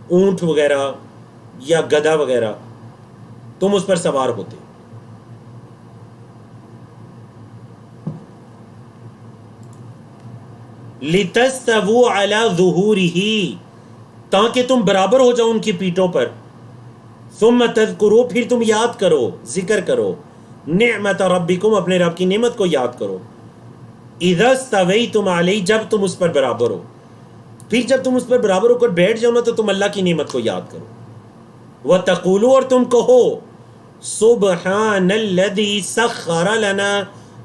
اونٹ وغیرہ یا گدھا وغیرہ، تم اس پر سوار ہوتے. لِتَسْتَوُوا عَلَى ظُهُورِهِ تاکہ تم برابر ہو جاؤ ان کی پیٹھوں پر. ثُمَّ تَذْكُرُوا پھر تم یاد کرو، ذکر کرو، نعمت ربکم اپنے رب کی نعمت کو یاد کرو. اِذَا اسْتَوَيْتُمْ عَلَيْهِ جب تم اس پر برابر ہو. پھر جب تم اس پر برابر ہو کر بیٹھ جاؤ نا تو تم اللہ کی نعمت کو یاد کرو. وَتَقُولُوا اور تم کہو سُبْحَانَ الَّذِي سَخَّرَ لَنَا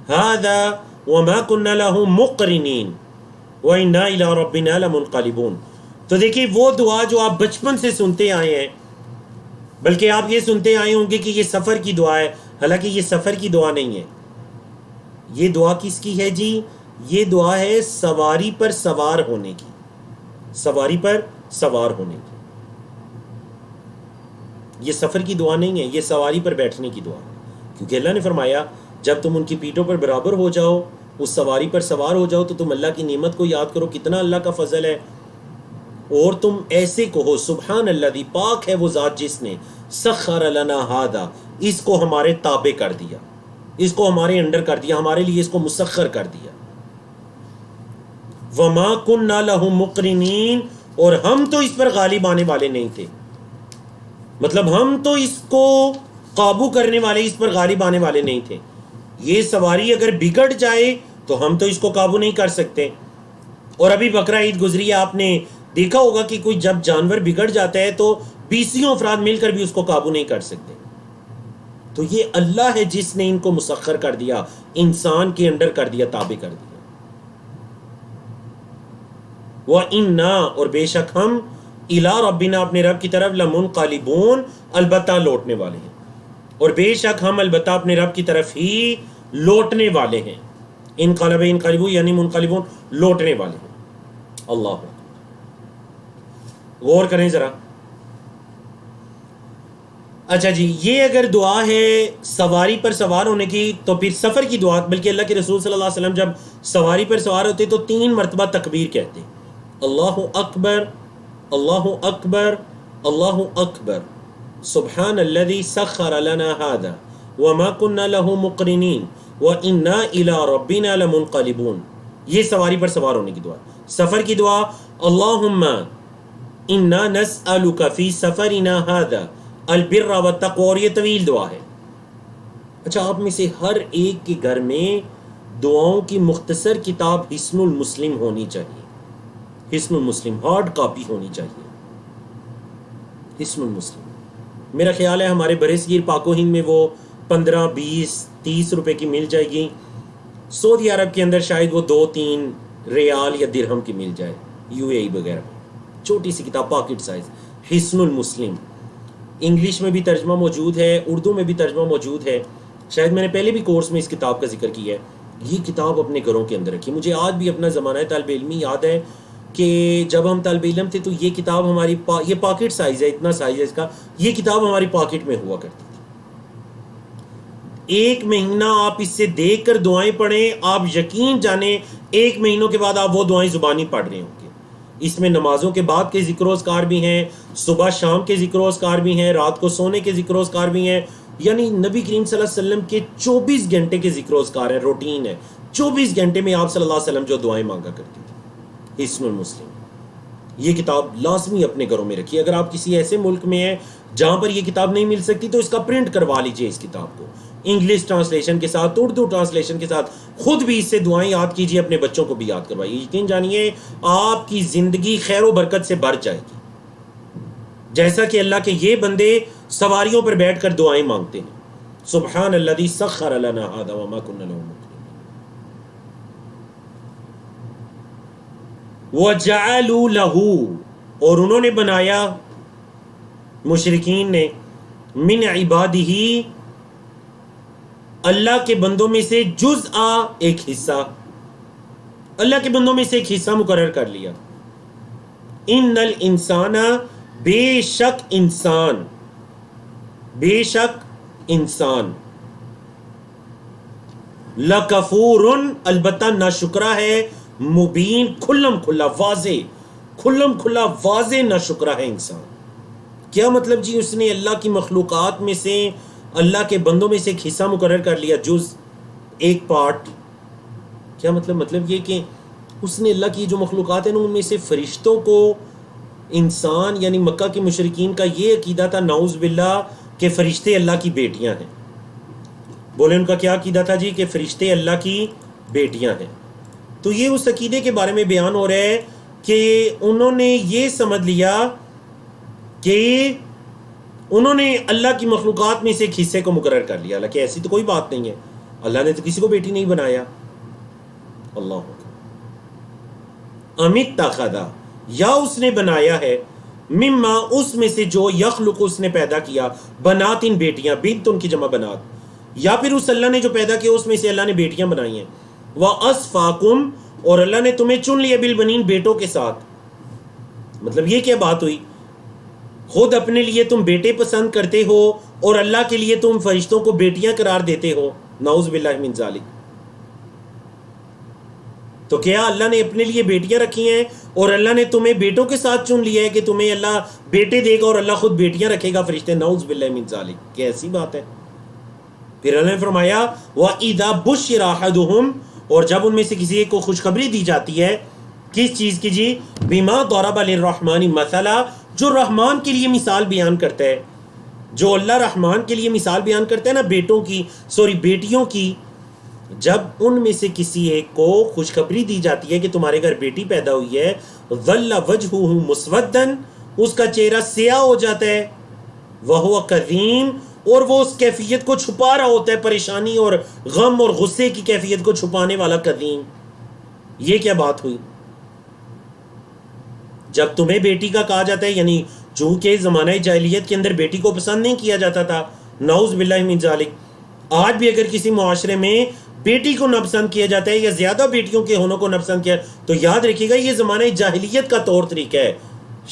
هَذَا وَمَا كُنَّا لَهُ مُقْرِنِينَ وَإِنَّا إِلَىٰ رَبِّنَا لَمُنْقَلِبُونَ. تو دیکھیے وہ دعا جو آپ بچپن سے سنتے آئے ہیں، بلکہ آپ یہ سنتے آئے ہوں گے کہ یہ سفر کی دعا ہے، حالانکہ یہ سفر کی دعا نہیں ہے. یہ دعا کس کی ہے جی؟ یہ دعا ہے سواری پر سوار ہونے کی، سواری پر سوار ہونے کی. یہ سفر کی دعا نہیں ہے، یہ سواری پر بیٹھنے کی دعا. کیونکہ اللہ نے فرمایا جب تم ان کی پیٹھوں پر برابر ہو جاؤ، اس سواری پر سوار ہو جاؤ تو تم اللہ کی نعمت کو یاد کرو، کتنا اللہ کا فضل ہے. اور تم ایسے کہو سبحان الذی پاک ہے وہ ذات جس نے سخر لنا ھذا اس کو ہمارے تابع کر دیا، اس کو ہمارے انڈر کر دیا، ہمارے لیے اس کو مسخر کر دیا. وما کننا لہ مقرنین اور ہم تو اس پر غالب آنے والے نہیں تھے. مطلب ہم تو اس کو قابو کرنے والے، اس پر غالب آنے والے نہیں تھے. یہ سواری اگر بگڑ جائے تو ہم تو اس کو قابو نہیں کر سکتے. اور ابھی بقرہ عید گزری ہے، آپ نے دیکھا ہوگا کہ کوئی جب جانور بگڑ جاتا ہے تو 20 افراد مل کر بھی اس کو قابو نہیں کر سکتے. تو یہ اللہ ہے جس نے ان کو مسخر کر دیا، انسان کے انڈر کر دیا، تابع کر دیا. وَإِنَّا اور بے شک ہم إِلَىٰ رَبِّنَا اپنے رب کی طرف لَمُنْقَلِبُونَ البتہ لوٹنے والے ہیں. اور بے شک ہم البتہ اپنے رب کی طرف ہی لوٹنے والے ہیں. انقلب انقلبو یعنی منقلبون، لوٹنے والے ہیں. اللہ غور کریں ذرا. اچھا جی، یہ اگر دعا ہے سواری پر سوار ہونے کی تو پھر سفر کی دعا، بلکہ اللہ کے رسول صلی اللہ علیہ وسلم جب سواری پر سوار ہوتے تو 3 مرتبہ تکبیر کہتے، اللہ اکبر، اللہ اکبر، اللہ اکبر، سبحان الذی سخر لنا ھذا وما كنا له مقرنین وإنا إلی ربنا لمنقلبون. یہ سواری پر سوار ہونے کی دعا. سفر کی دعا اللہم انا نسألک فی سفرنا ھذا البر والتقوی، اور یہ طویل دعا ہے. اچھا، آپ میں سے ہر ایک کے گھر میں دعاؤں کی مختصر کتاب حصن المسلم ہونی چاہیے. حصن المسلم ہارڈ کاپی ہونی چاہیے. حصن المسلم میرا خیال ہے ہمارے برصغیر پاک و ہند میں وہ 15 20 30 روپے کی مل جائے گی. سعودی عرب کے اندر شاید وہ 2-3 ریال یا درہم کی مل جائے، UAE وغیرہ. چھوٹی سی کتاب، پاکٹ سائز، حصن المسلم. انگلش میں بھی ترجمہ موجود ہے، اردو میں بھی ترجمہ موجود ہے. شاید میں نے پہلے بھی کورس میں اس کتاب کا ذکر کیا ہے. یہ کتاب اپنے گھروں کے اندر رکھی. مجھے آج بھی اپنا زمانہ طالب علمی یاد ہے کہ جب ہم طالب علم تھے تو یہ کتاب ہماری یہ پاکٹ سائز ہے، اتنا سائز ہے اس کا، یہ کتاب ہماری پاکٹ میں ہوا کرتی تھی. 1 مہینہ آپ اس سے دیکھ کر دعائیں پڑھیں، آپ یقین جانیں 1 مہینوں کے بعد آپ وہ دعائیں زبانی پڑھ رہے ہوں گے. اس میں نمازوں کے بعد کے ذکر و اذکار بھی ہیں، صبح شام کے ذکر و اذکار بھی ہیں، رات کو سونے کے ذکر و اذکار بھی ہیں. یعنی نبی کریم صلی اللہ علیہ وسلم کے 24 گھنٹے کے ذکر و اذکار ہیں، روٹین ہے. 24 گھنٹے میں آپ صلی اللہ علیہ وسلم جو دعائیں مانگا کرتی تھی. حصن المسلم یہ کتاب لازمی اپنے گھروں میں رکھیے. اگر آپ کسی ایسے ملک میں ہیں جہاں پر یہ کتاب نہیں مل سکتی تو اس کا پرنٹ کروا لیجئے اس کتاب کو، انگلش ٹرانسلیشن کے ساتھ، اردو ٹرانسلیشن کے ساتھ. خود بھی اس سے دعائیں یاد کیجیے، اپنے بچوں کو بھی یاد کروائیے. یقین جانیے آپ کی زندگی خیر و برکت سے بھر جائے گی، جیسا کہ اللہ کے یہ بندے سواریوں پر بیٹھ کر دعائیں مانگتے ہیں. سبحان الذی سخر لنا ھذا وما كنا له مقرنین. وَجَعَلُوا لَهُ اور انہوں نے بنایا، مشرکین نے، من عبادہ اللہ کے بندوں میں سے جزء ایک حصہ، اللہ کے بندوں میں سے ایک حصہ مقرر کر لیا. ان الانسان، بے شک انسان، بے شک انسان، لکفور، البتہ ناشکرا ہے، مبین، کھلم کھلا واضح، کھلم کھلا واضح ناشکرا ہے انسان. کیا مطلب جی؟ اس نے اللہ کی مخلوقات میں سے، اللہ کے بندوں میں سے ایک حصہ مقرر کر لیا، جز، ایک پارٹ. کیا مطلب؟ مطلب یہ کہ اس نے اللہ کی جو مخلوقات ہیں ان میں سے فرشتوں کو، انسان یعنی مکہ کے مشرکین کا یہ عقیدہ تھا نعوذ باللہ کہ فرشتے اللہ کی بیٹیاں ہیں. بولے ان کا کیا عقیدہ تھا جی؟ کہ فرشتے اللہ کی بیٹیاں ہیں. تو یہ اس عقیدے کے بارے میں بیان ہو رہا ہے کہ انہوں نے یہ سمجھ لیا کہ انہوں نے اللہ کی مخلوقات میں سے ایک حصے کو مقرر کر لیا. حالانکہ ایسی تو کوئی بات نہیں ہے، اللہ نے تو کسی کو بیٹی نہیں بنایا. اللہ امیت تاخدہ، یا اس نے بنایا ہے، مما، اس میں سے جو، یخلق، اس نے پیدا کیا، بنات، ان بیٹیاں، بنت ان کی جمع بنات، یا پھر اس اللہ نے جو پیدا کیا اس میں سے اللہ نے بیٹیاں بنائی ہیں. وَأَصْفَاكُمْ، اور اللہ نے تمہیں چن لیا، بالبنین، بیٹوں کے ساتھ. مطلب یہ کیا بات ہوئی؟ خود اپنے لیے تم بیٹے پسند کرتے ہو اور اللہ کے لیے تم فرشتوں کو بیٹیاں قرار دیتے ہو، نعوذ باللہ من ذالک. تو کیا اللہ نے اپنے لیے بیٹیاں رکھی ہیں اور اللہ نے تمہیں بیٹوں کے ساتھ چن لیا ہے کہ تمہیں اللہ بیٹے دے گا اور اللہ خود بیٹیاں رکھے گا فرشتے؟ نعوذ باللہ من ذالک، کیا ایسی بات ہے؟ پھر اللہ نے فرمایا وَإِذَا بُشِّرَ أَحَدُهُمْ، اور جب ان میں سے کسی ایک کو خوشخبری دی جاتی ہے، کس چیز کی جی؟ بِمَا ضَرَبَ لِلرَّحْمَنِ مَثَلًا، جو رحمان کے لیے مثال بیان کرتا ہے، جو اللہ رحمان کے لیے مثال بیان کرتا ہے نا، بیٹیوں کی. جب ان میں سے کسی ایک کو خوشخبری دی جاتی ہے کہ تمہارے گھر بیٹی پیدا ہوئی ہے، ظل وجہہ مسودن، اس کا چہرہ سیاہ ہو جاتا ہے، وہو کظیم، اور وہ اس کیفیت کو چھپا رہا ہوتا ہے، پریشانی اور غم اور غصے کی کیفیت کو چھپانے والا کظیم. یہ کیا بات ہوئی؟ جب تمہیں بیٹی کا کہا جاتا ہے، یعنی چونکہ زمانہ جاہلیت کے اندر بیٹی کو پسند نہیں کیا جاتا تھا، نعوذ باللہ من ذالک. آج بھی اگر کسی معاشرے میں بیٹی کو ناپسند کیا جاتا ہے یا زیادہ بیٹیوں کے ہونوں کو ناپسند کیا، تو یاد رکھیے گا یہ زمانہ جاہلیت کا طور طریقہ ہے،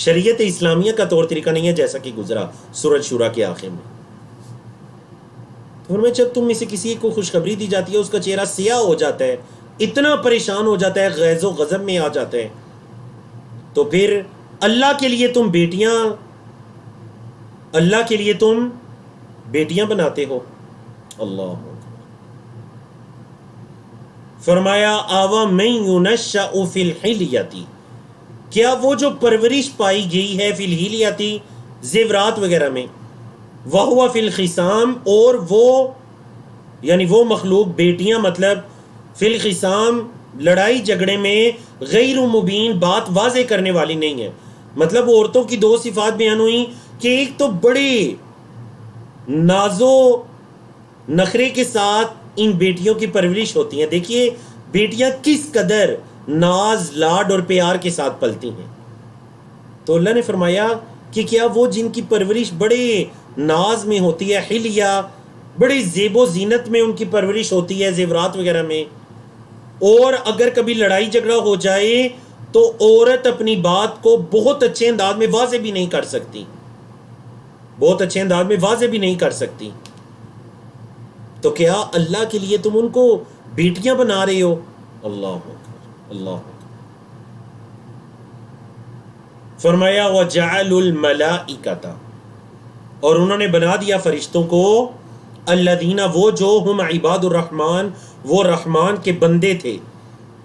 شریعت اسلامیہ کا طور طریقہ نہیں ہے، جیسا کہ گزرا سورۃ شورى کے آخر میں. تو جب تم میں سے کسی کو خوشخبری دی جاتی ہے، اس کا چہرہ سیاہ ہو جاتا ہے، اتنا پریشان ہو جاتا ہے، غیظ و غضب میں آ جاتا ہے، تو پھر اللہ کے لیے تم بیٹیاں بناتے ہو. اللہ فرمایا آوا من ينشأ فی الحلیۃ، کیا وہ جو پرورش پائی گئی ہے فی الحلیۃ، زیورات وغیرہ میں، وہو فی الخصام، اور وہ یعنی وہ مخلوق بیٹیاں، مطلب فی الخصام، لڑائی جھگڑے میں، غیر مبین، بات واضح کرنے والی نہیں ہے. مطلب عورتوں کی دو صفات بیان ہوئی کہ ایک تو بڑے نازو نخرے کے ساتھ ان بیٹیوں کی پرورش ہوتی ہیں. دیکھیے بیٹیاں کس قدر ناز، لاڈ اور پیار کے ساتھ پلتی ہیں. تو اللہ نے فرمایا کہ کیا وہ جن کی پرورش بڑے ناز میں ہوتی ہے، حلیہ، بڑے زیب و زینت میں ان کی پرورش ہوتی ہے، زیورات وغیرہ میں، اور اگر کبھی لڑائی جھگڑا ہو جائے تو عورت اپنی بات کو بہت اچھے انداز میں واضح بھی نہیں کر سکتی، بہت اچھے انداز میں واضح بھی نہیں کر سکتی، تو کیا اللہ کے لیے تم ان کو بیٹیاں بنا رہے ہو؟ اللہ اللہ. فرمایا وَجَعَلُوا الْمَلَائِكَةَ، اور انہوں نے بنا دیا فرشتوں کو، الذین، وہ جو، ہم عباد الرحمن، وہ رحمان کے بندے تھے.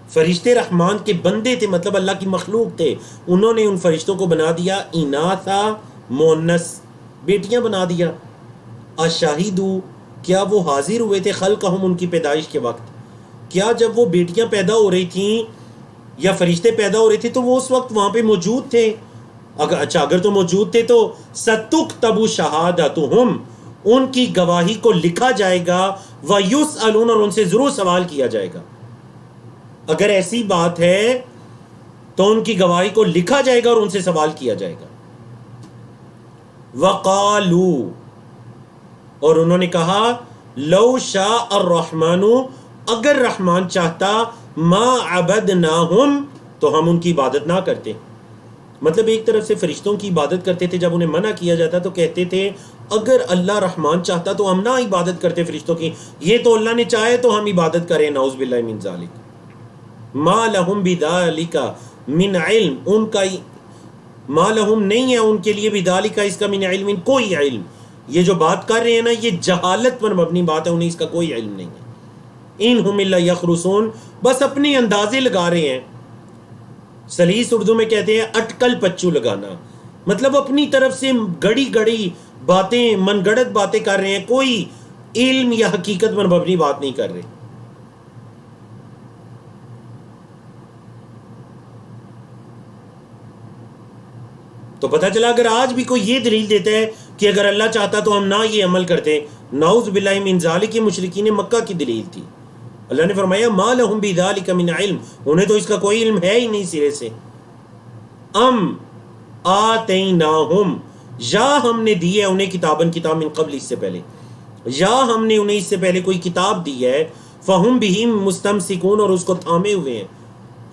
فرشتے رحمان کے بندے تھے، مطلب اللہ کی مخلوق تھے. انہوں نے ان فرشتوں کو بنا دیا اناثا، مؤنث، بیٹیاں بنا دیا. اشاہدوا، کیا وہ حاضر ہوئے تھے، خلقہم، ان کی پیدائش کے وقت؟ کیا جب وہ بیٹیاں پیدا ہو رہی تھیں یا فرشتے پیدا ہو رہے تھے تو وہ اس وقت وہاں پہ موجود تھے؟ اگر تو موجود تھے تو ستکتب شہادتہم، ان کی گواہی کو لکھا جائے گا، ویسألون، اور ان سے ضرور سوال کیا جائے گا. اگر ایسی بات ہے تو ان کی گواہی کو لکھا جائے گا اور ان سے سوال کیا جائے گا. وقالو، اور انہوں نے کہا، لو شاء الرحمن، اگر رحمان چاہتا، ما عبدناہم، تو ہم ان کی عبادت نہ کرتے. مطلب ایک طرف سے فرشتوں کی عبادت کرتے تھے، جب انہیں منع کیا جاتا تو کہتے تھے اگر اللہ رحمان چاہتا تو ہم نہ عبادت کرتے فرشتوں کی، یہ تو اللہ نے چاہے تو ہم عبادت کریں. نعوذ باللہ من ذالک. ما لہم بذالک من علم، ان کا ما لہم نہیں ہے ان کے لیے بذالک اس کا من علم، کوئی علم. یہ جو بات کر رہے ہیں نا یہ جہالت پر مبنی بات ہے، انہیں اس کا کوئی علم نہیں ہے. ان ہم الا یخرصون، بس اپنے اندازے لگا رہے ہیں. سلیس اردو میں کہتے ہیں اٹکل پچو لگانا، مطلب اپنی طرف سے گڑی گڑی باتیں، من گڑت باتیں کر رہے ہیں، کوئی علم یا حقیقت پر مبنی بات نہیں کر رہے. تو پتہ چلا اگر آج بھی کوئی یہ دلیل دیتا ہے کہ اگر اللہ چاہتا تو ہم نہ یہ عمل کرتے، نعوذ باللہ من ذالک، مشرکین مکہ کی دلیل تھی. اللہ نے فرمایا ما لہم بذالک من علم، انہیں تو اس کا کوئی علم ہے ہی نہیں سرے سے. ام آتیناہم، یا ہم نے دی ہے انہیں کتاباً، کتاب من قبل، اس سے پہلے، یا ہم نے انہیں اس سے پہلے کوئی کتاب دی ہے، فہم بہی مستمسکون، اور اس کو تھامے ہوئے ہیں.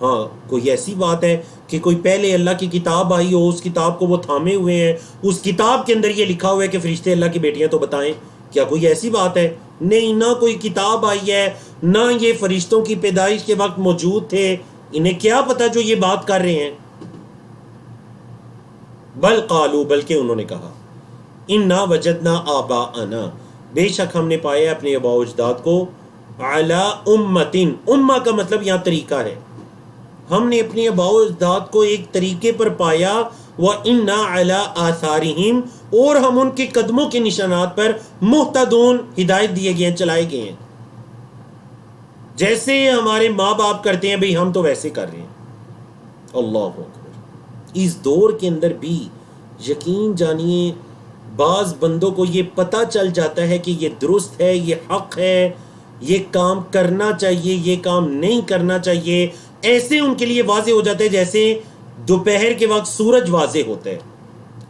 ہاں کوئی ایسی بات ہے کہ کوئی پہلے اللہ کی کتاب آئی ہو، اس کتاب کو وہ تھامے ہوئے ہیں، اس کتاب کے اندر یہ لکھا ہوا ہے کہ فرشتے اللہ کی بیٹیاں، تو بتائیں کیا کوئی ایسی بات ہے؟ نہیں، نہ کوئی کتاب آئی ہے، نہ یہ فرشتوں کی پیدائش کے وقت موجود تھے، انہیں کیا پتا جو یہ بات کر رہے ہیں. بل قالو، بلکہ انہوں نے کہا، انا وجدنا آباءنا، بے شک ہم نے پایا اپنے آباء و اجداد کو، علی امتن، امہ کا مطلب یہاں طریقہ ہے، ہم نے اپنے آباء و اجداد کو ایک طریقے پر پایا، وَإِنَّا عَلَىٰ آثَارِهِمْ، اور ہم ان کے قدموں کے نشانات پر مہتدون، ہدایت دیے گئے ہیں، چلائے گئے ہیں. جیسے ہمارے ماں باپ کرتے ہیں بھئی ہم تو ویسے کر رہے ہیں. اللہ اکبر. اس دور کے اندر بھی یقین جانیے بعض بندوں کو یہ پتہ چل جاتا ہے کہ یہ درست ہے، یہ حق ہے، یہ کام کرنا چاہیے، یہ کام نہیں کرنا چاہیے. ایسے ان کے لیے واضح ہو جاتا ہے جیسے دوپہر کے وقت سورج واضح ہوتا ہے،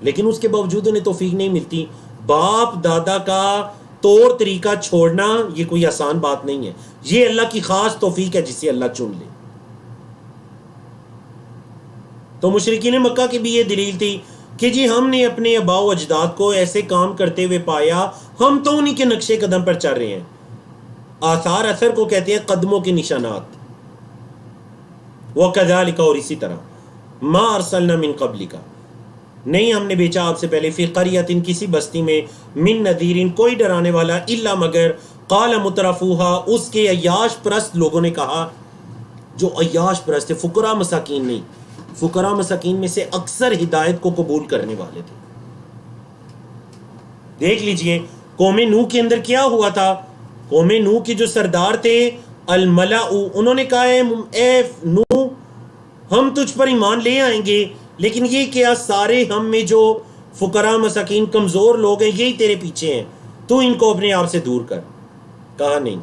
لیکن اس کے باوجود انہیں توفیق نہیں ملتی. باپ دادا کا طور طریقہ چھوڑنا یہ کوئی آسان بات نہیں ہے، یہ اللہ کی خاص توفیق ہے جسے اللہ چن لے. تو مشرکین مکہ کی بھی یہ دلیل تھی کہ جی ہم نے اپنے آباء و اجداد کو ایسے کام کرتے ہوئے پایا، ہم تو انہی کے نقشے قدم پر چل رہے ہیں. آثار اثر کو کہتے ہیں قدموں کے نشانات. وَكَذَلِكَ، اور اسی طرح، ما ارسلنا من قبلک، نہیں ہم نے بھیجا آپ سے پہلے، فی قریۃ، کسی بستی میں، من نذیر، کوئی ڈرانے والا، الا مگر، قال مترفوها، اس کے عیاش پرست لوگوں نے کہا، جو عیاش پرست تھے، فقراء مساکین نہیں، فقراء مساکین میں سے اکثر ہدایت کو قبول کرنے والے تھے. دیکھ لیجئے قوم نوح کے اندر کیا ہوا تھا. قوم نوح کے جو سردار تھے الملأ، انہوں نے کہا اے نوح ہم تجھ پر ایمان لے آئیں گے، لیکن یہ کیا سارے ہم میں جو فقراء مساکین کمزور لوگ ہیں یہی تیرے پیچھے ہیں، تو ان کو اپنے آپ سے دور کر. کہا نہیں.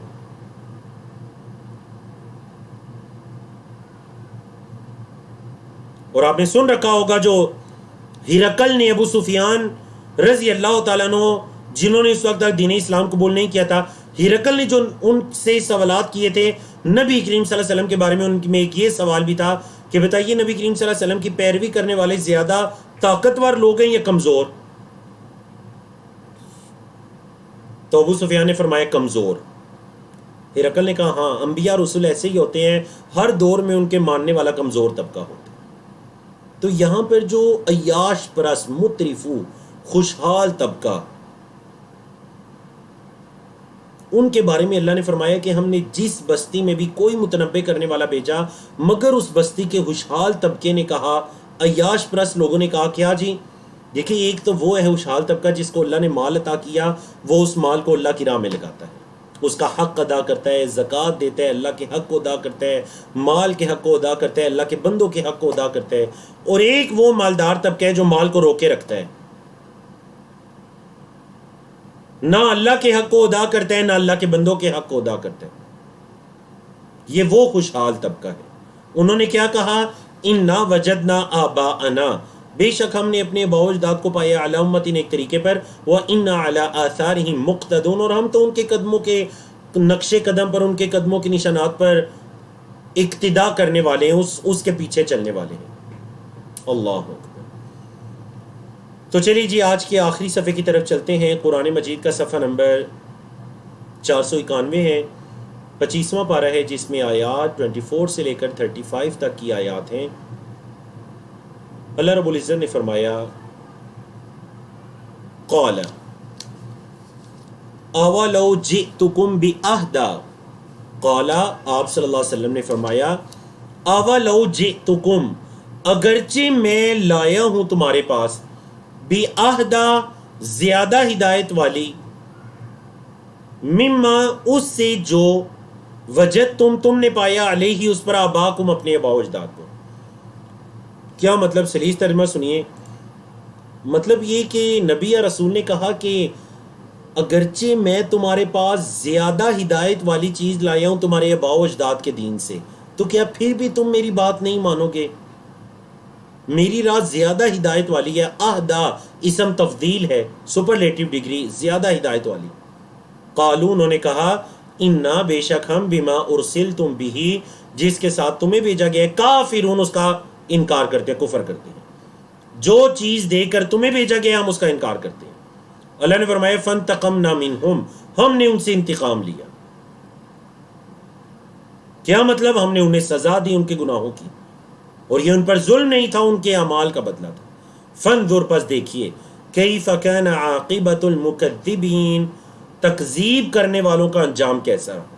اور آپ نے سن رکھا ہوگا جو ہرقل نے ابو سفیان رضی اللہ تعالیٰ عنہ، جنہوں نے اس وقت تک دین اسلام قبول نہیں کیا تھا، ہرقل نے جو ان سے سوالات کیے تھے نبی کریم صلی اللہ علیہ وسلم کے بارے میں، ان میں ایک یہ سوال بھی تھا کہ بتائیے نبی کریم صلی اللہ علیہ وسلم کی پیروی کرنے والے زیادہ طاقتور لوگ ہیں یا کمزور؟ تو ابو سفیان نے فرمایا کمزور. ہرقل نے کہا ہاں، انبیاء رسول ایسے ہی ہوتے ہیں، ہر دور میں ان کے ماننے والا کمزور طبقہ ہوتا ہے. تو یہاں پر جو عیاش پرست، مترفو، خوشحال طبقہ، ان کے بارے میں اللہ نے فرمایا کہ ہم نے جس بستی میں بھی کوئی متنبع کرنے والا بھیجا، مگر اس بستی کے خوشحال طبقے نے کہا، عیاش پرست لوگوں نے کہا، کیا جی دیکھیں ایک تو وہ ہے خوشحال طبقہ جس کو اللہ نے مال عطا کیا، وہ اس مال کو اللہ کی راہ میں لگاتا ہے، اس کا حق ادا کرتا ہے، زکوٰۃ دیتا ہے، اللہ کے حق کو ادا کرتا ہے، مال کے حق کو ادا کرتا ہے، اللہ کے بندوں کے حق کو ادا کرتا ہے. اور ایک وہ مالدار طبقہ ہے جو مال کو روکے رکھتا ہے، نہ اللہ کے حق کو ادا کرتا ہے، نہ اللہ کے بندوں کے حق کو ادا کرتا ہے. یہ وہ خوشحال طبقہ ہے. انہوں نے کیا کہا، انا وجدنا آباءنا، بے شک ہم نے اپنے آباء و اجداد کو پایا علی امتن ایک طریقے پر، وَإِنَّا عَلَىٰ آثَارِهِم مُقْتَدُونَ، اور ہم تو ان کے قدموں کے نقش قدم پر، ان کے قدموں کے نشانات پر اقتدا کرنے والے ہیں، اس کے پیچھے چلنے والے ہیں۔ اللہ اکبر۔ تو چلیے جی آج کے آخری صفحے کی طرف چلتے ہیں۔ قرآن مجید کا صفحہ نمبر 491 ہے، 25واں پارہ ہے، جس میں آیات 24 سے لے کر 35 تک کی آیات ہیں۔ اللہ رب العزت نے فرمایا قال اولو جئتکم بأہدی، قال آپ صلی اللہ علیہ وسلم نے فرمایا اولو جئتکم، اگرچہ میں لایا ہوں تمہارے پاس، بأہدی زیادہ ہدایت والی، مما اس سے جو وجدتم تم نے پایا علیہ اس پر آباکم اپنے آباء و اجداد کو۔ کیا مطلب؟ سلیس ترجمہ سنیے۔ مطلب یہ کہ نبی یا رسول نے کہا کہ اگرچہ میں تمہارے پاس زیادہ ہدایت والی چیز لایا ہوں تمہارے آباء و اجداد کے دین سے، تو کیا پھر بھی تم میری بات نہیں مانو گے؟ میری رات زیادہ ہدایت والی ہے۔ اہدا اسم تفضیل ہے، سپرلیٹو ڈگری، زیادہ ہدایت والی۔ قالو انہوں نے کہا انا بے شک ہم بما ارسلتم بھی جس کے ساتھ تمہیں بھیجا گیا ہے، کافرون اس کا انکار کرتے ہیں، کفر کرتے ہیں۔ جو چیز دے کر تمہیں بھیجا گیا ہم اس کا انکار کرتے ہیں۔ اللہ نے فرمایا فانتقمنا منہم، ہم نے ان سے انتقام لیا۔ کیا مطلب؟ ہم نے انہیں سزا دی ان کے گناہوں کی، اور یہ ان پر ظلم نہیں تھا، ان کے اعمال کا بدلہ تھا۔ فانظر پس دیکھیے، کیف کان عاقبۃ المکذبین، تکذیب کرنے والوں کا انجام کیسا رہا۔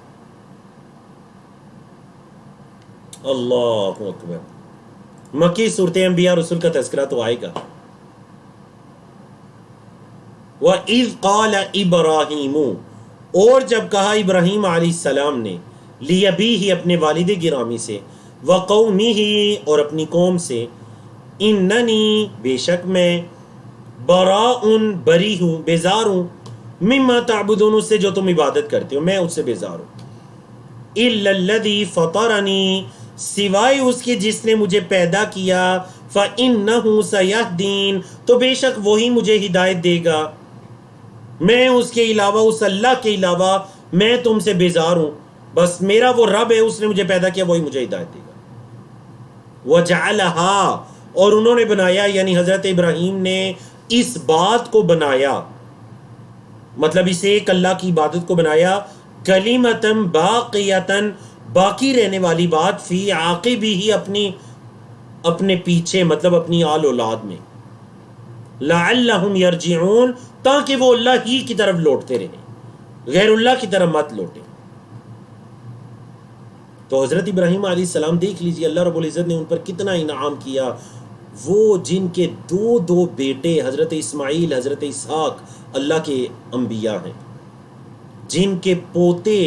اللہ اکبر۔ مکی صورت انبیاء رسول کا تذکرہ تو آئے گا۔ وَإِذْ قَالَ إِبْرَاهِيمُ، اور جب کہا ابراہیم علیہ السلام نے، لِأَبِيهِ اپنے والد گرامی سے، وَقَوْمِهِ اور اپنی قوم سے، اِنَّنِي بے شک میں، بَرَاءٌ بری ہوں، بیزار ہوں، مِمَّا تَعْبُدُونَ اس سے جو تم عبادت کرتے ہو، میں اس سے بیزار ہوں۔ إِلَّا الَّذِي فَطَرَنِي سوائے اس کے جس نے مجھے پیدا کیا، فَإِنَّهُ سَيَهْدِينِ تو بے شک وہی مجھے ہدایت دے گا۔ میں اس کے علاوہ، اس اللہ کے علاوہ میں تم سے بیزار ہوں، بس میرا وہ رب ہے، اس نے مجھے پیدا کیا، وہی مجھے ہدایت دے گا۔ وَجَعَلَهَا اور انہوں نے بنایا، یعنی حضرت ابراہیم نے اس بات کو بنایا، مطلب اس ایک اللہ کی عبادت کو بنایا، کلمۃ باقیۃ باقی رہنے والی بات، فی عاقبہ اپنے پیچھے، مطلب اپنی آل اولاد میں، لعلہم یرجعون تاکہ وہ اللہ ہی کی طرف لوٹتے رہیں، غیر اللہ کی طرف مت لوٹیں۔ تو حضرت ابراہیم علیہ السلام دیکھ لیجیے اللہ رب العزت نے ان پر کتنا انعام کیا۔ وہ جن کے دو بیٹے حضرت اسماعیل، حضرت اسحاق اللہ کے انبیاء ہیں، جن کے پوتے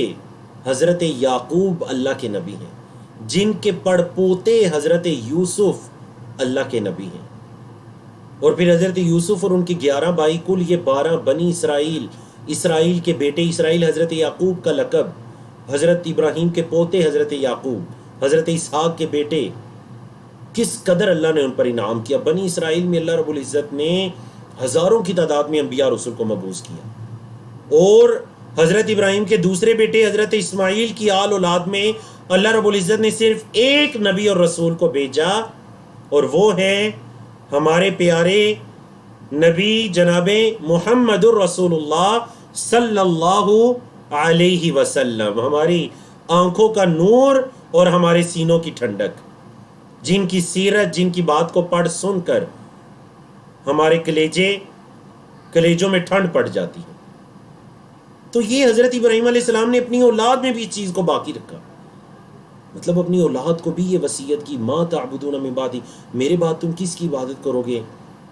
حضرت یعقوب اللہ کے نبی ہیں، جن کے پڑ پوتے حضرت یوسف اللہ کے نبی ہیں، اور پھر حضرت یوسف اور ان کے 11 بھائی، کل یہ 12 بنی اسرائیل، اسرائیل کے بیٹے، اسرائیل حضرت یعقوب کا لقب، حضرت ابراہیم کے پوتے حضرت یعقوب، حضرت اسحاق کے بیٹے، کس قدر اللہ نے ان پر انعام کیا۔ بنی اسرائیل میں اللہ رب العزت نے ہزاروں کی تعداد میں انبیاء رسول کو مبعوث کیا، اور حضرت ابراہیم کے دوسرے بیٹے حضرت اسماعیل کی آل اولاد میں اللہ رب العزت نے صرف ایک نبی اور رسول کو بھیجا، اور وہ ہیں ہمارے پیارے نبی جناب محمد الرسول اللہ صلی اللہ علیہ وسلم، ہماری آنکھوں کا نور اور ہمارے سینوں کی ٹھنڈک، جن کی سیرت، جن کی بات کو پڑھ سن کر ہمارے کلیجوں میں ٹھنڈ پڑ جاتی ہے۔ تو یہ حضرت ابراہیم علیہ السلام نے اپنی اولاد میں بھی اس چیز کو باقی رکھا، مطلب اپنی اولاد کو بھی یہ وصیت کی، ما تعبدون من بعدی، میرے بعد تم کس کی عبادت کرو گے؟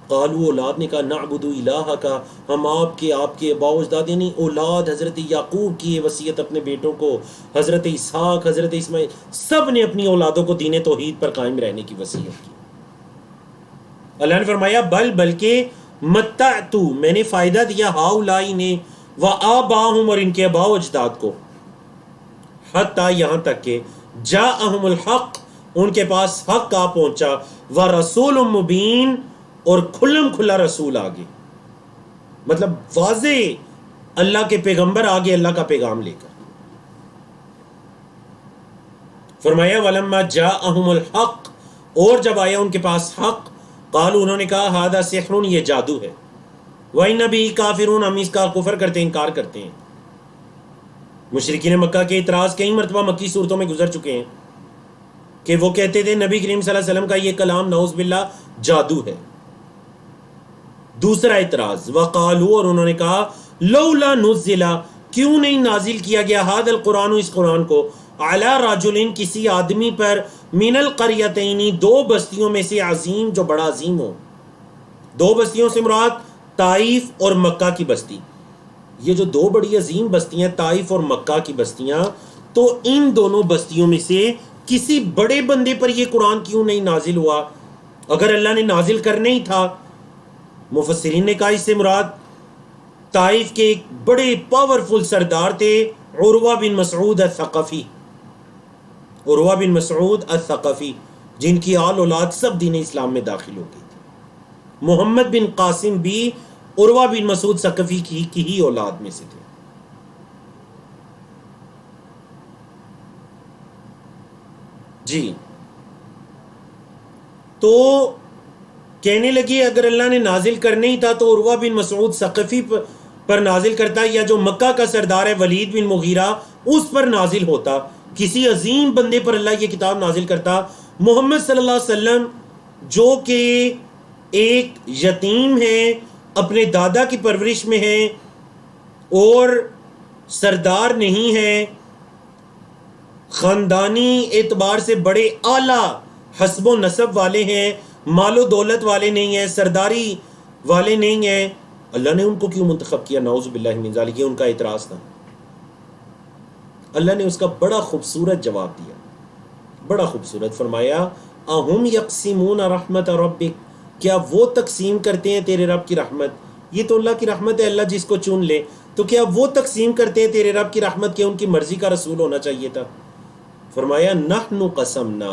قالوا اولاد نے کہا نعبد الہک، ہم آپ کے آباء و اجداد، یعنی اولاد حضرت یعقوب کی یہ وصیت اپنے بیٹوں کو، حضرت اسحاق، حضرت اسماعیل، سب نے اپنی اولادوں کو دین توحید پر قائم رہنے کی وصیت کی۔ اللہ نے فرمایا بلکہ متعت، میں نے فائدہ دیا ہؤلاء نے، وآباءہم اور ان کے آباء و اجداد کو، حتی یہاں تک کہ جاءہم الحق، ان کے پاس حق آ پہنچا، ورسول مبین اور کھلم کھلا رسول آگے، مطلب واضح اللہ کے پیغمبر آگے اللہ کا پیغام لے کر. فرمایا ولما جاءہم الحق، اور جب آیا ان کے پاس حق، قالوا انہوں نے کہا ھذا سحر، یہ جادو ہے، وَإِنَّ بِهِ کافرون، ہم اس کا کفر کرتے ہیں، انکار کرتے ہیں. مشرکین مکہ کے اعتراض کئی مرتبہ مکی صورتوں میں گزر چکے ہیں کہ وہ کہتے تھے نبی کریم صلی اللہ علیہ وسلم کا یہ کلام نعوذ باللہ جادو ہے. دوسرا اعتراض وقالوا، اور انہوں نے کہا لولا نزل، کیوں نہیں نازل کیا گیا ھذا القرآن، اس قرآن کو، علی رجل، کسی آدمی پر، من القریتین، دو بستیوں میں سے، عظیم، جو بڑا عظیم ہو. دو بستیوں سے مراد طائف اور مکہ کی بستی. یہ جو دو بڑی عظیم بستیاں طائف اور مکہ کی بستیاں، تو ان دونوں بستیوں میں سے کسی بڑے بندے پر یہ قرآن کیوں نہیں نازل ہوا؟ اگر اللہ نے نازل کرنا ہی تھا. مفسرین نے کہا اس سے مراد طائف کے ایک بڑے پاورفل سردار تھے، عروہ بن مسعود الثقفی. عروہ بن مسعود الثقفی، جن کی آل اولاد سب دین اسلام میں داخل ہو گئی تھی. محمد بن قاسم بھی عروہ بن مسعود ثقفی کی ہی اولاد میں سے تھے. جی تو کہنے لگے اگر اللہ نے نازل کرنا ہی تھا تو عروہ بن مسعود ثقفی پر نازل کرتا، یا جو مکہ کا سردار ہے ولید بن مغیرہ اس پر نازل ہوتا، کسی عظیم بندے پر اللہ یہ کتاب نازل کرتا. محمد صلی اللہ علیہ وسلم جو کہ ایک یتیم ہیں، اپنے دادا کی پرورش میں ہیں، اور سردار نہیں ہیں، خاندانی اعتبار سے بڑے اعلیٰ حسب و نسب والے ہیں، مال و دولت والے نہیں ہیں، سرداری والے نہیں ہیں، اللہ نے ان کو کیوں منتخب کیا؟ نعوذ باللہ من ذالک، یہ ان کا اعتراض تھا. اللہ نے اس کا بڑا خوبصورت جواب دیا، بڑا خوبصورت. فرمایا اہم یقسمون رحمت ربک، کیا وہ تقسیم کرتے ہیں تیرے رب کی رحمت؟ یہ تو اللہ کی رحمت ہے، اللہ جس کو چن لے. تو کیا وہ تقسیم کرتے ہیں تیرے رب کی رحمت کہ ان کی مرضی کا رسول ہونا چاہیے تھا؟ فرمایا نحن قسمنا،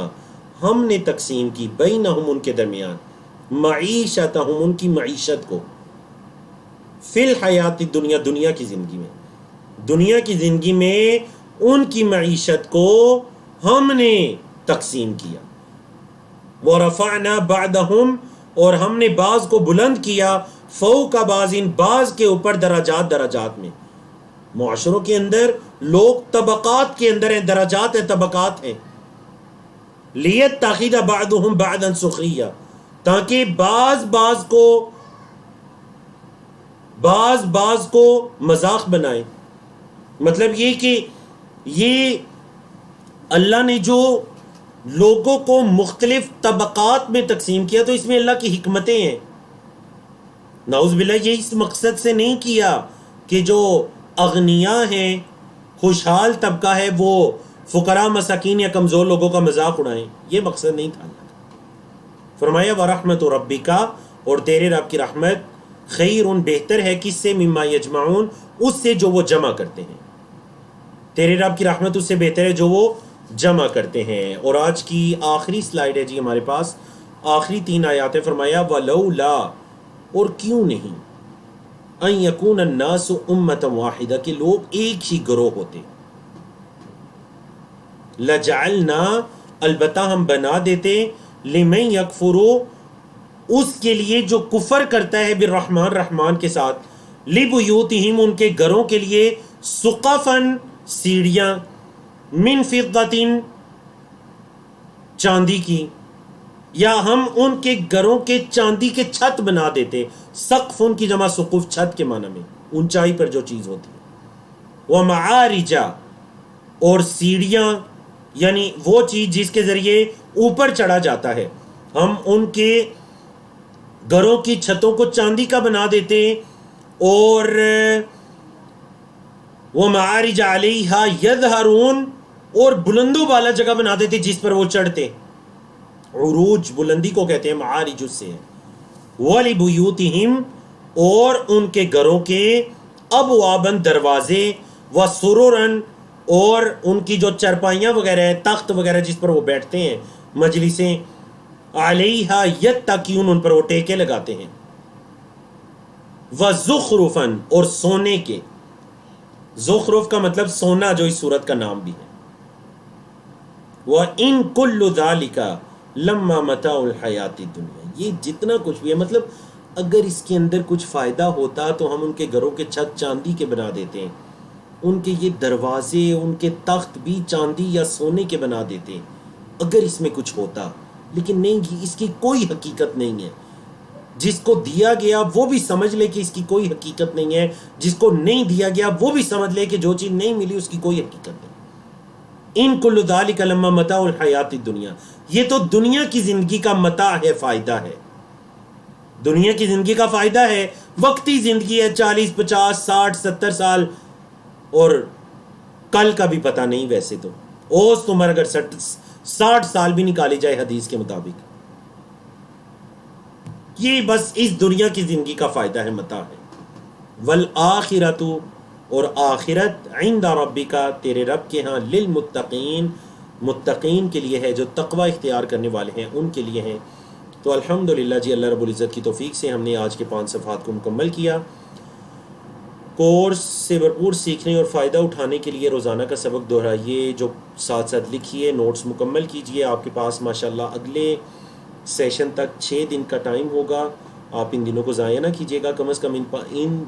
ہم نے تقسیم کی، بینہم، ان کے درمیان، معیشتہم، ان کی معیشت کو، فی الحیات الدنیا، دنیا کی زندگی میں، دنیا کی زندگی میں ان کی معیشت کو ہم نے تقسیم کیا. ورفعنا بعدہم، اور ہم نے بعض کو بلند کیا، فوق بعض، بعض کے اوپر، درجات، درجات میں. معاشروں کے اندر لوگ طبقات کے اندر ہیں، درجات ہیں، طبقات ہیں. لیتخذ بعضهم بعضا سخریا، تاکہ بعض کو مذاق بنائیں. مطلب یہ کہ یہ اللہ نے جو لوگوں کو مختلف طبقات میں تقسیم کیا تو اس میں اللہ کی حکمتیں ہیں. نعوذ باللہ یہ اس مقصد سے نہیں کیا کہ جو اغنیاء ہیں، خوشحال طبقہ ہے، وہ فقراء، مساکین یا کمزور لوگوں کا مذاق اڑائیں، یہ مقصد نہیں تھا. فرمایا ورحمت ربک، اور تیرے رب کی رحمت، خیر، بہتر ہے، کس سے؟ مما یجمعون، اس سے جو وہ جمع کرتے ہیں. تیرے رب کی رحمت اس سے بہتر ہے جو وہ جمع کرتے ہیں. اور آج کی آخری سلائیڈ ہے جی ہمارے پاس، آخری 3 آیات. فرمایا ولولا، اور کیوں نہیں، ان یکون الناس امتا واحدہ، کہ لوگ ایک ہی گروہ ہوتے، لجعلنا، البتہ ہم بنا دیتے، لمن یکفرو، اس کے لیے جو کفر کرتا ہے بالرحمن، رحمان کے ساتھ، لبیوتہم، ان کے گھروں کے لیے، سقفاً، سیڑھیاں، من فضۃ، چاندی کی، یا ہم ان کے گھروں کے چاندی کے چھت بنا دیتے. سقف ان کی جمع سقف، چھت کے معنی میں اونچائی پر جو چیز ہوتی ہے. ومعارج، اور سیڑھیاں، یعنی وہ چیز جس کے ذریعے اوپر چڑھا جاتا ہے، ہم ان کے گھروں کی چھتوں کو چاندی کا بنا دیتے. اور ومعارج علیہا یظہرون، اور بلند و بالا جگہ بنا دیتے جس پر وہ چڑھتے. عروج بلندی کو کہتے ہیں، معارج اس سے ہے. وَلِبُيُوتِهِمْ، اور ان کے گھروں کے، ابواباً، دروازے، وَسُرُرًا، اور ان کی جو چرپائیاں وغیرہ ہیں، تخت وغیرہ جس پر وہ بیٹھتے ہیں، مجلسیں، علیہا یتکیون، ان پر وہ ٹیکے لگاتے ہیں، وزخرفن، اور سونے کے، زخرف کا مطلب سونا، جو اس سورت کا نام بھی ہے، وَإِن كُلُّ ذَلِكَ لَمَّا مَتَاعُ الْحَيَاةِ الدُّنْيَا، یہ جتنا کچھ بھی ہے، مطلب اگر اس کے اندر کچھ فائدہ ہوتا تو ہم ان کے گھروں کے چھت چاندی کے بنا دیتے ہیں، ان کے یہ دروازے، ان کے تخت بھی چاندی یا سونے کے بنا دیتے ہیں اگر اس میں کچھ ہوتا، لیکن نہیں، اس کی کوئی حقیقت نہیں ہے۔ جس کو دیا گیا وہ بھی سمجھ لے کہ اس کی کوئی حقیقت نہیں ہے، جس کو نہیں دیا گیا وہ بھی سمجھ لے کہ جو چیز نہیں ملی اس کی کوئی حقیقت نہیں۔ ان کل ذالک لما متاع الحیات الدنیا، یہ تو دنیا کی زندگی کا متاع ہے، فائدہ ہے، دنیا کی زندگی کا فائدہ ہے، وقتی زندگی ہے، 40 50 60 70 سال، اور کل کا بھی پتہ نہیں۔ ویسے تو اوس عمر اگر 60 سال بھی نکالی جائے حدیث کے مطابق، یہ بس اس دنیا کی زندگی کا فائدہ ہے، متاع ہے۔ والآخرۃ، اور آخرت، عند ربک، تیرے رب کے ہاں، للمتقین، متقین کے لیے ہے، جو تقوی اختیار کرنے والے ہیں ان کے لیے ہیں۔ تو الحمدللہ جی، اللہ رب العزت کی توفیق سے ہم نے آج کے 5 صفحات کو مکمل کیا۔ کورس سے بھرپور سیکھنے اور فائدہ اٹھانے کے لیے روزانہ کا سبق دہرائیے، جو ساتھ ساتھ لکھیے، نوٹس مکمل کیجئے۔ آپ کے پاس ماشاءاللہ اگلے سیشن تک 6 دن کا ٹائم ہوگا، آپ ان دنوں کو ضائع نہ کیجیے گا، کم از کم ان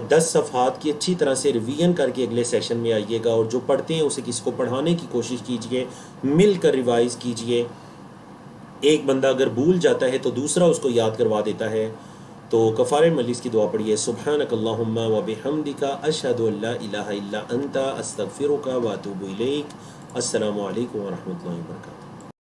10 صفحات کی اچھی طرح سے ریویژن کر کے اگلے سیشن میں آئیے گا، اور جو پڑھتے ہیں اسے کسی کو پڑھانے کی کوشش کیجئے، مل کر ریوائز کیجئے۔ ایک بندہ اگر بھول جاتا ہے تو دوسرا اس کو یاد کروا دیتا ہے۔ تو کفارہ مجلس کی دعا پڑھیے، سبحانک اللہم و بحمدک، اشہد ان لا الہ الا انت، استغفرک و اتوب الیک۔ السلام علیکم ورحمۃ اللہ وبرکاتہ۔